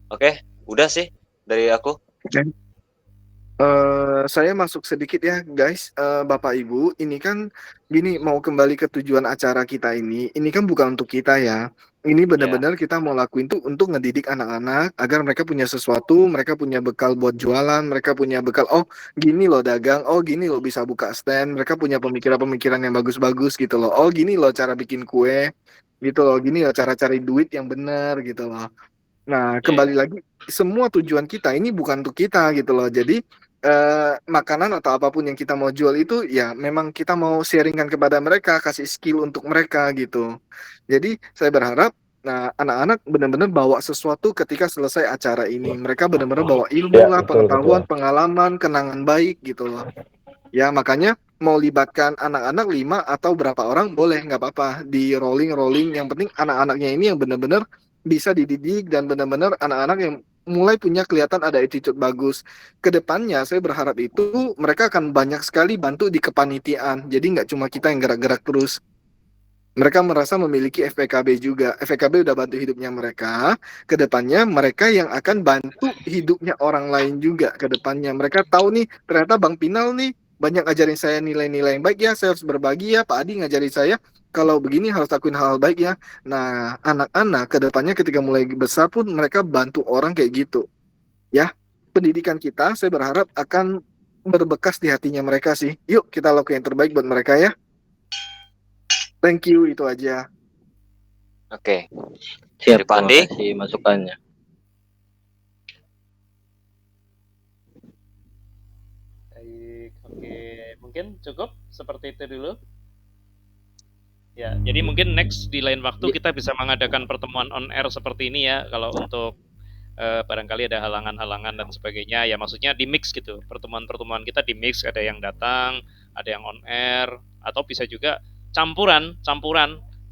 Oke, udah sih dari aku. Saya masuk sedikit ya guys, Bapak Ibu, ini kan gini mau kembali ke tujuan acara kita ini kan bukan untuk kita ya. Ini benar-benar kita mau lakuin tuh untuk ngedidik anak-anak agar mereka punya sesuatu, mereka punya bekal buat jualan, mereka punya bekal, oh gini loh dagang, oh gini loh bisa buka stand, mereka punya pemikiran-pemikiran yang bagus-bagus gitu loh, oh gini loh cara bikin kue, gitu loh, gini loh cara cari duit yang benar gitu loh. Nah, kembali lagi, semua tujuan kita ini bukan untuk kita gitu loh. Jadi makanan atau apapun yang kita mau jual itu ya memang kita mau sharingkan kepada mereka, kasih skill untuk mereka gitu. Jadi saya berharap nah anak-anak benar-benar bawa sesuatu ketika selesai acara ini. Mereka benar-benar bawa ilmu Ya, lah, betul, pengetahuan, betul. pengalaman, kenangan baik gitu loh. Ya makanya mau libatkan anak-anak 5 atau berapa orang boleh nggak apa-apa di rolling. Yang penting anak-anaknya ini yang benar-benar bisa dididik dan benar-benar anak-anak yang mulai punya kelihatan ada attitude bagus. Kedepannya saya berharap itu mereka akan banyak sekali bantu di kepanitiaan. Jadi nggak cuma kita yang gerak-gerak terus. Mereka merasa memiliki FPKB juga. FPKB udah bantu hidupnya mereka. Kedepannya mereka yang akan bantu hidupnya orang lain juga. Kedepannya mereka tahu nih ternyata Bang Pinal nih banyak ngajarin saya nilai-nilai yang baik ya. Saya harus berbagi ya. Pak Adi ngajarin saya kalau begini harus lakuin hal-hal baik ya. Nah, anak-anak ke depannya ketika mulai besar pun mereka bantu orang kayak gitu. Ya, pendidikan kita saya berharap akan berbekas di hatinya mereka sih. Yuk kita lakukan yang terbaik buat mereka ya. Thank you, itu aja. Oke. Siap, Dari Pak terima Andi. kasih masukannya. Baik, oke. Mungkin cukup seperti itu dulu. Ya, jadi mungkin next di lain waktu kita bisa mengadakan pertemuan on air seperti ini ya. Kalau untuk barangkali ada halangan-halangan dan sebagainya, ya maksudnya di mix gitu. Pertemuan-pertemuan kita di mix, ada yang datang, ada yang on air, atau bisa juga campuran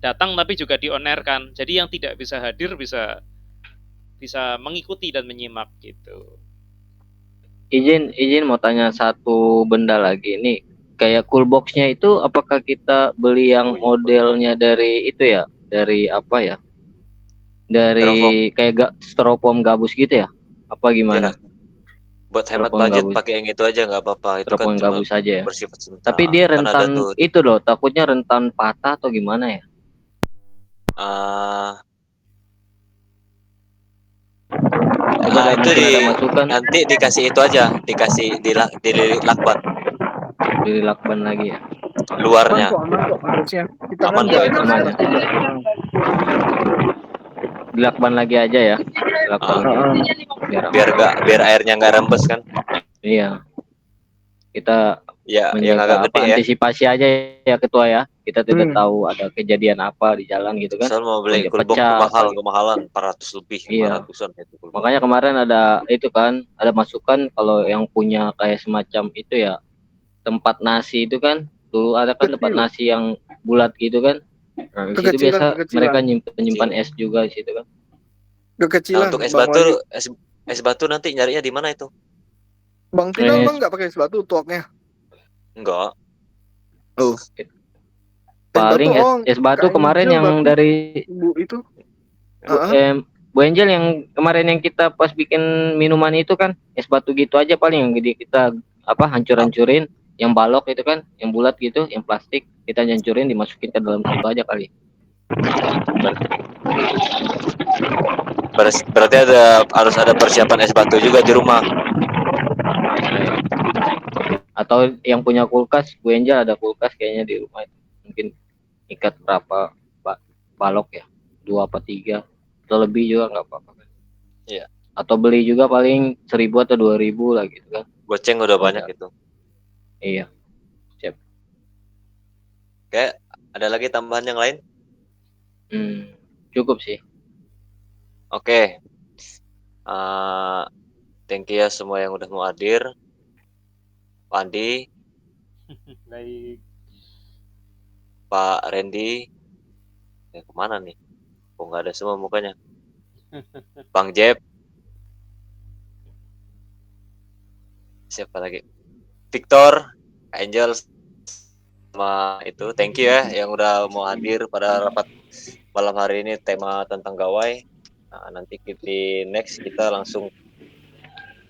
datang tapi juga di on air kan. Jadi yang tidak bisa hadir bisa mengikuti dan menyimak gitu. Izin mau tanya satu benda lagi nih. Kayak cool box-nya itu apakah kita beli yang modelnya dari itu ya? Dari apa ya? Dari kayak styrofoam gabus gitu ya? Apa gimana? Ya, buat hemat Styrofoam budget gabus. pakai yang itu aja nggak apa-apa. Itu kan Styrofoam cuma gabus aja ya. bersifat sementara. Tapi dia Kan ada rentan tuh. itu loh, takutnya rentan patah atau gimana ya? Nah, itu mungkin ada masukan nanti dikasih itu aja, dikasih di lakban di lakban lagi ya. luarnya. Aman kok harusnya. Kita Aman kan kok itu. Aman ya. Di lakban lagi aja ya. Lakban biar airnya nggak rembes kan. Iya. Kita Ya, yang menjaga agak gede ya. antisipasi aja ya Ketua ya. Kita tidak tahu ada kejadian apa di jalan gitu kan. Soal mau beli Dia kulbok pecah, mahal, apa gitu. kemahalan 400 lebih, Iya. 500-an itu kulbok. Makanya kemarin ada itu kan, ada masukan kalau yang punya kayak semacam itu ya, tempat nasi itu kan, dulu ada kan tempat nasi yang bulat gitu kan. Nah, di situ biasa mereka nyimpan es juga di situ kan. Kekecilan. Nah, untuk es batu nanti nyarinya di mana itu? Bang Tina emang nggak pakai es batu tuaknya? Enggak. Oh. Paling es batu kemarin yang dari Bu itu. Bu Angel yang kemarin yang kita pas bikin minuman itu kan es batu gitu aja paling yang gede kita hancur-hancurin, yang balok itu kan, yang bulat gitu, yang plastik kita hancurin dimasukin ke dalam situ aja kali. Berarti harus ada persiapan es batu juga di rumah. Atau yang punya kulkas, Bu Angel ada kulkas kayaknya di rumah itu. Mungkin ikat berapa balok ya? 2 apa 3 atau lebih juga nggak apa-apa kan. Iya. Atau beli juga paling 1.000 atau 2.000 lah gitu kan. Goceng udah banyak itu. Iya. Siap. Oke, ada lagi tambahan yang lain? Cukup sih. Oke. Thank you ya semua yang udah mau hadir. Pak Andi. Baik. Pak Randy. Kemana nih? Kok nggak ada semua mukanya? Bang Jeb. Siapa lagi? Victor, Angel, sama itu. Thank you ya yang udah mau hadir pada rapat malam hari ini tema tentang gawai. Nah, nanti di next kita langsung.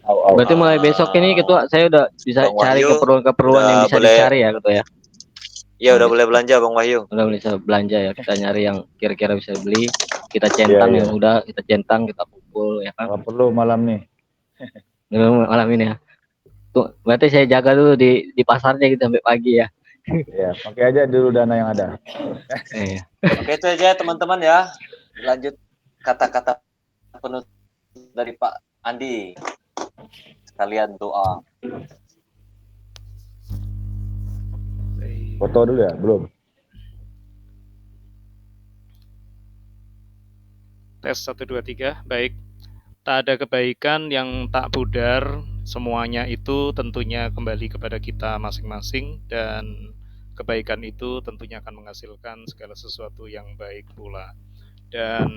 Berarti mulai besok ini Ketua saya udah bisa cari keperluan yang bisa dicari ya Ketua ya. Iya udah boleh belanja Bang Wahyu. Udah bisa belanja ya, kita nyari yang kira-kira bisa beli, kita centang yang udah kita centang, kita pukul ya kan. Nggak perlu malam nih. Malam ini ya. Tuh, berarti saya jaga dulu di pasarnya gitu sampai pagi ya. Ya, pakai aja dulu dana yang ada. Oke, itu aja teman-teman ya. Lanjut kata-kata penutup dari Pak Andi. Sekalian doa. Foto dulu ya, belum. Tes 1 2 3. Baik. Tak ada kebaikan yang tak pudar, semuanya itu tentunya kembali kepada kita masing-masing, dan kebaikan itu tentunya akan menghasilkan segala sesuatu yang baik pula. Dan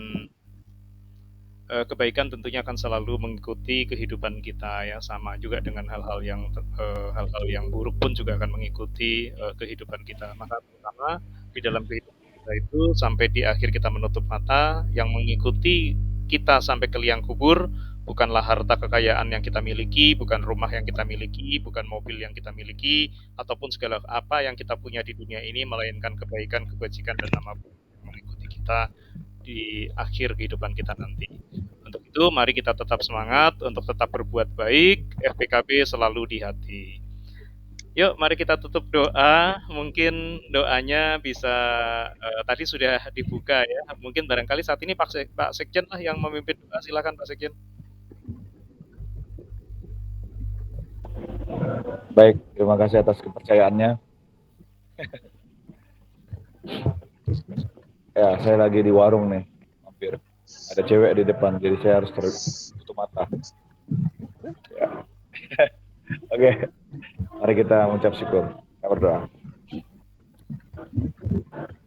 kebaikan tentunya akan selalu mengikuti kehidupan kita ya, sama juga dengan hal-hal yang buruk pun juga akan mengikuti kehidupan kita. Maka pertama di dalam kehidupan kita itu sampai di akhir kita menutup mata, yang mengikuti kita sampai ke liang kubur bukanlah harta kekayaan yang kita miliki, bukan rumah yang kita miliki, bukan mobil yang kita miliki, ataupun segala apa yang kita punya di dunia ini, melainkan kebaikan, kebajikan, dan nama baik yang mengikuti kita di akhir kehidupan kita nanti. Untuk itu, mari kita tetap semangat untuk tetap berbuat baik, FPKB selalu di hati. Yuk, mari kita tutup doa. Mungkin doanya bisa tadi sudah dibuka ya. Mungkin barangkali saat ini Pak Sekjen lah yang memimpin doa. Silakan Pak Sekjen. Baik, terima kasih atas kepercayaannya. Ya, saya lagi di warung nih, hampir ada cewek di depan, jadi saya harus tutup mata. Ya. Oke, mari kita mengucap syukur, kita berdoa.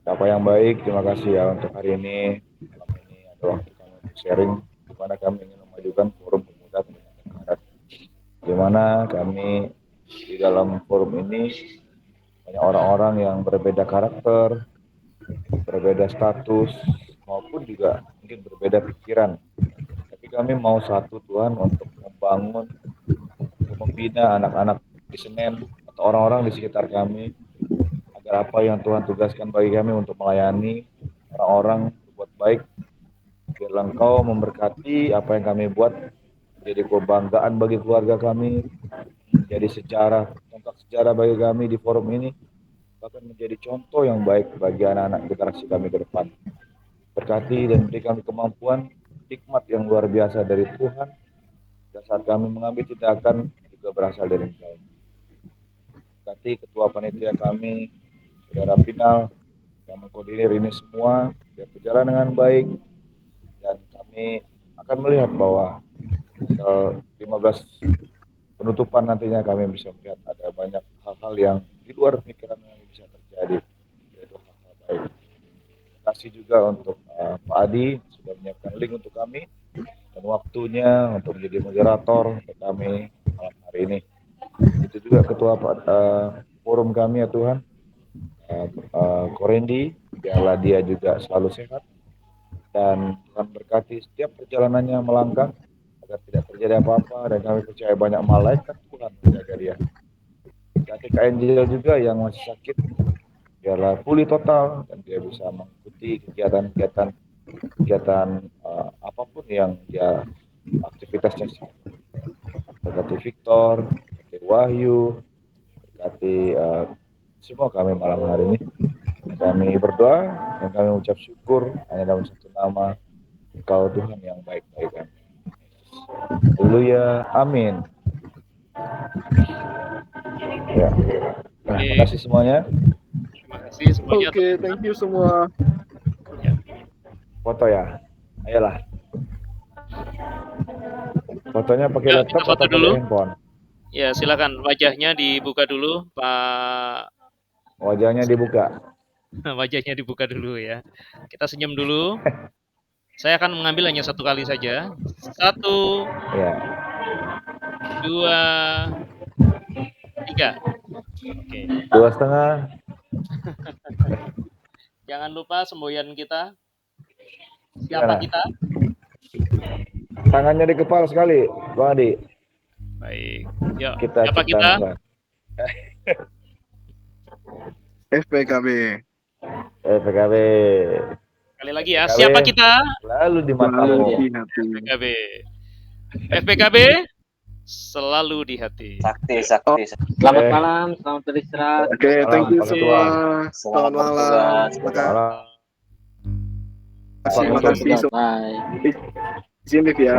Apa yang baik, terima kasih ya untuk hari ini. Malam ini ada waktu kami untuk sharing, di mana kami ingin memajukan forum pemuda pendidikan barat. Di mana kami di dalam forum ini banyak orang-orang yang berbeda karakter, berbeda status, maupun juga mungkin berbeda pikiran. Tapi kami mau satu Tuhan untuk membangun, untuk membina anak-anak di Senen atau orang-orang di sekitar kami, agar apa yang Tuhan tugaskan bagi kami untuk melayani orang-orang berbuat baik, biarlah Engkau memberkati apa yang kami buat menjadi kebanggaan bagi keluarga kami, menjadi sejarah, tonggak sejarah bagi kami di forum ini, bahkan menjadi contoh yang baik bagi anak-anak generasi kami ke depan. Berkati dan beri kami kemampuan, hikmat yang luar biasa dari Tuhan, dan saat kami mengambil tindakan juga berasal dari Engkau. Berkati ketua panitia kami, Saudara Pinal, yang mengkoordinir ini semua, biar berjalan dengan baik, dan kami akan melihat bahwa 15 penutupan nantinya kami bisa melihat ada banyak hal-hal yang di luar pikiran yang bisa terjadi, yaitu hal-hal baik. Terima kasih juga untuk Pak Adi sudah menyiapkan link untuk kami dan waktunya untuk menjadi moderator untuk kami malam hari ini. Itu juga ketua forum kami ya Tuhan, Korendi, biarlah dia juga selalu sehat dan Tuhan berkati setiap perjalanannya melangkah agar tidak terjadi apa-apa, dan kami percaya banyak malaikat Tuhan menjaga dia. Berkati Kak Angel juga yang masih sakit, biarlah pulih total dan dia bisa mengikuti kegiatan apapun yang dia aktivitasnya. Berkati Victor, berkati Wahyu, berkati semua kami malam hari ini. Kami berdoa dan kami mengucap syukur hanya dalam satu nama, Engkau Tuhan yang baik-baik kami. Haleluya, amin. Ya. Nah, terima kasih semuanya. Terima kasih semuanya. Oke, thank you semua. Ya. Foto ya, ayolah. Fotonya pakai Ya, laptop kita foto atau dulu. pakai handphone? Ya, silakan wajahnya dibuka dulu, Pak. Wajahnya dibuka. Wajahnya dibuka dulu ya. Kita senyum dulu. Saya akan mengambil hanya satu kali saja. 1, Ya. 2, 3. Oke. 2,5. Jangan lupa semboyan kita. Siapa Gimana? kita? Tangannya di kepala sekali, Bang Adi. Baik. Yuk, Kita siapa kita? FPKB. FPKB. Sekali lagi ya. FPKB. Siapa kita? Selalu di matamu. FPKB. FPKB selalu di hati. Sakti. Selamat malam, selamat beristirahat. Oke, thank you Selamat semua. Selamat Selamat malam. bertugas. Terima Malam. kasih semua. Bye. Izin ya.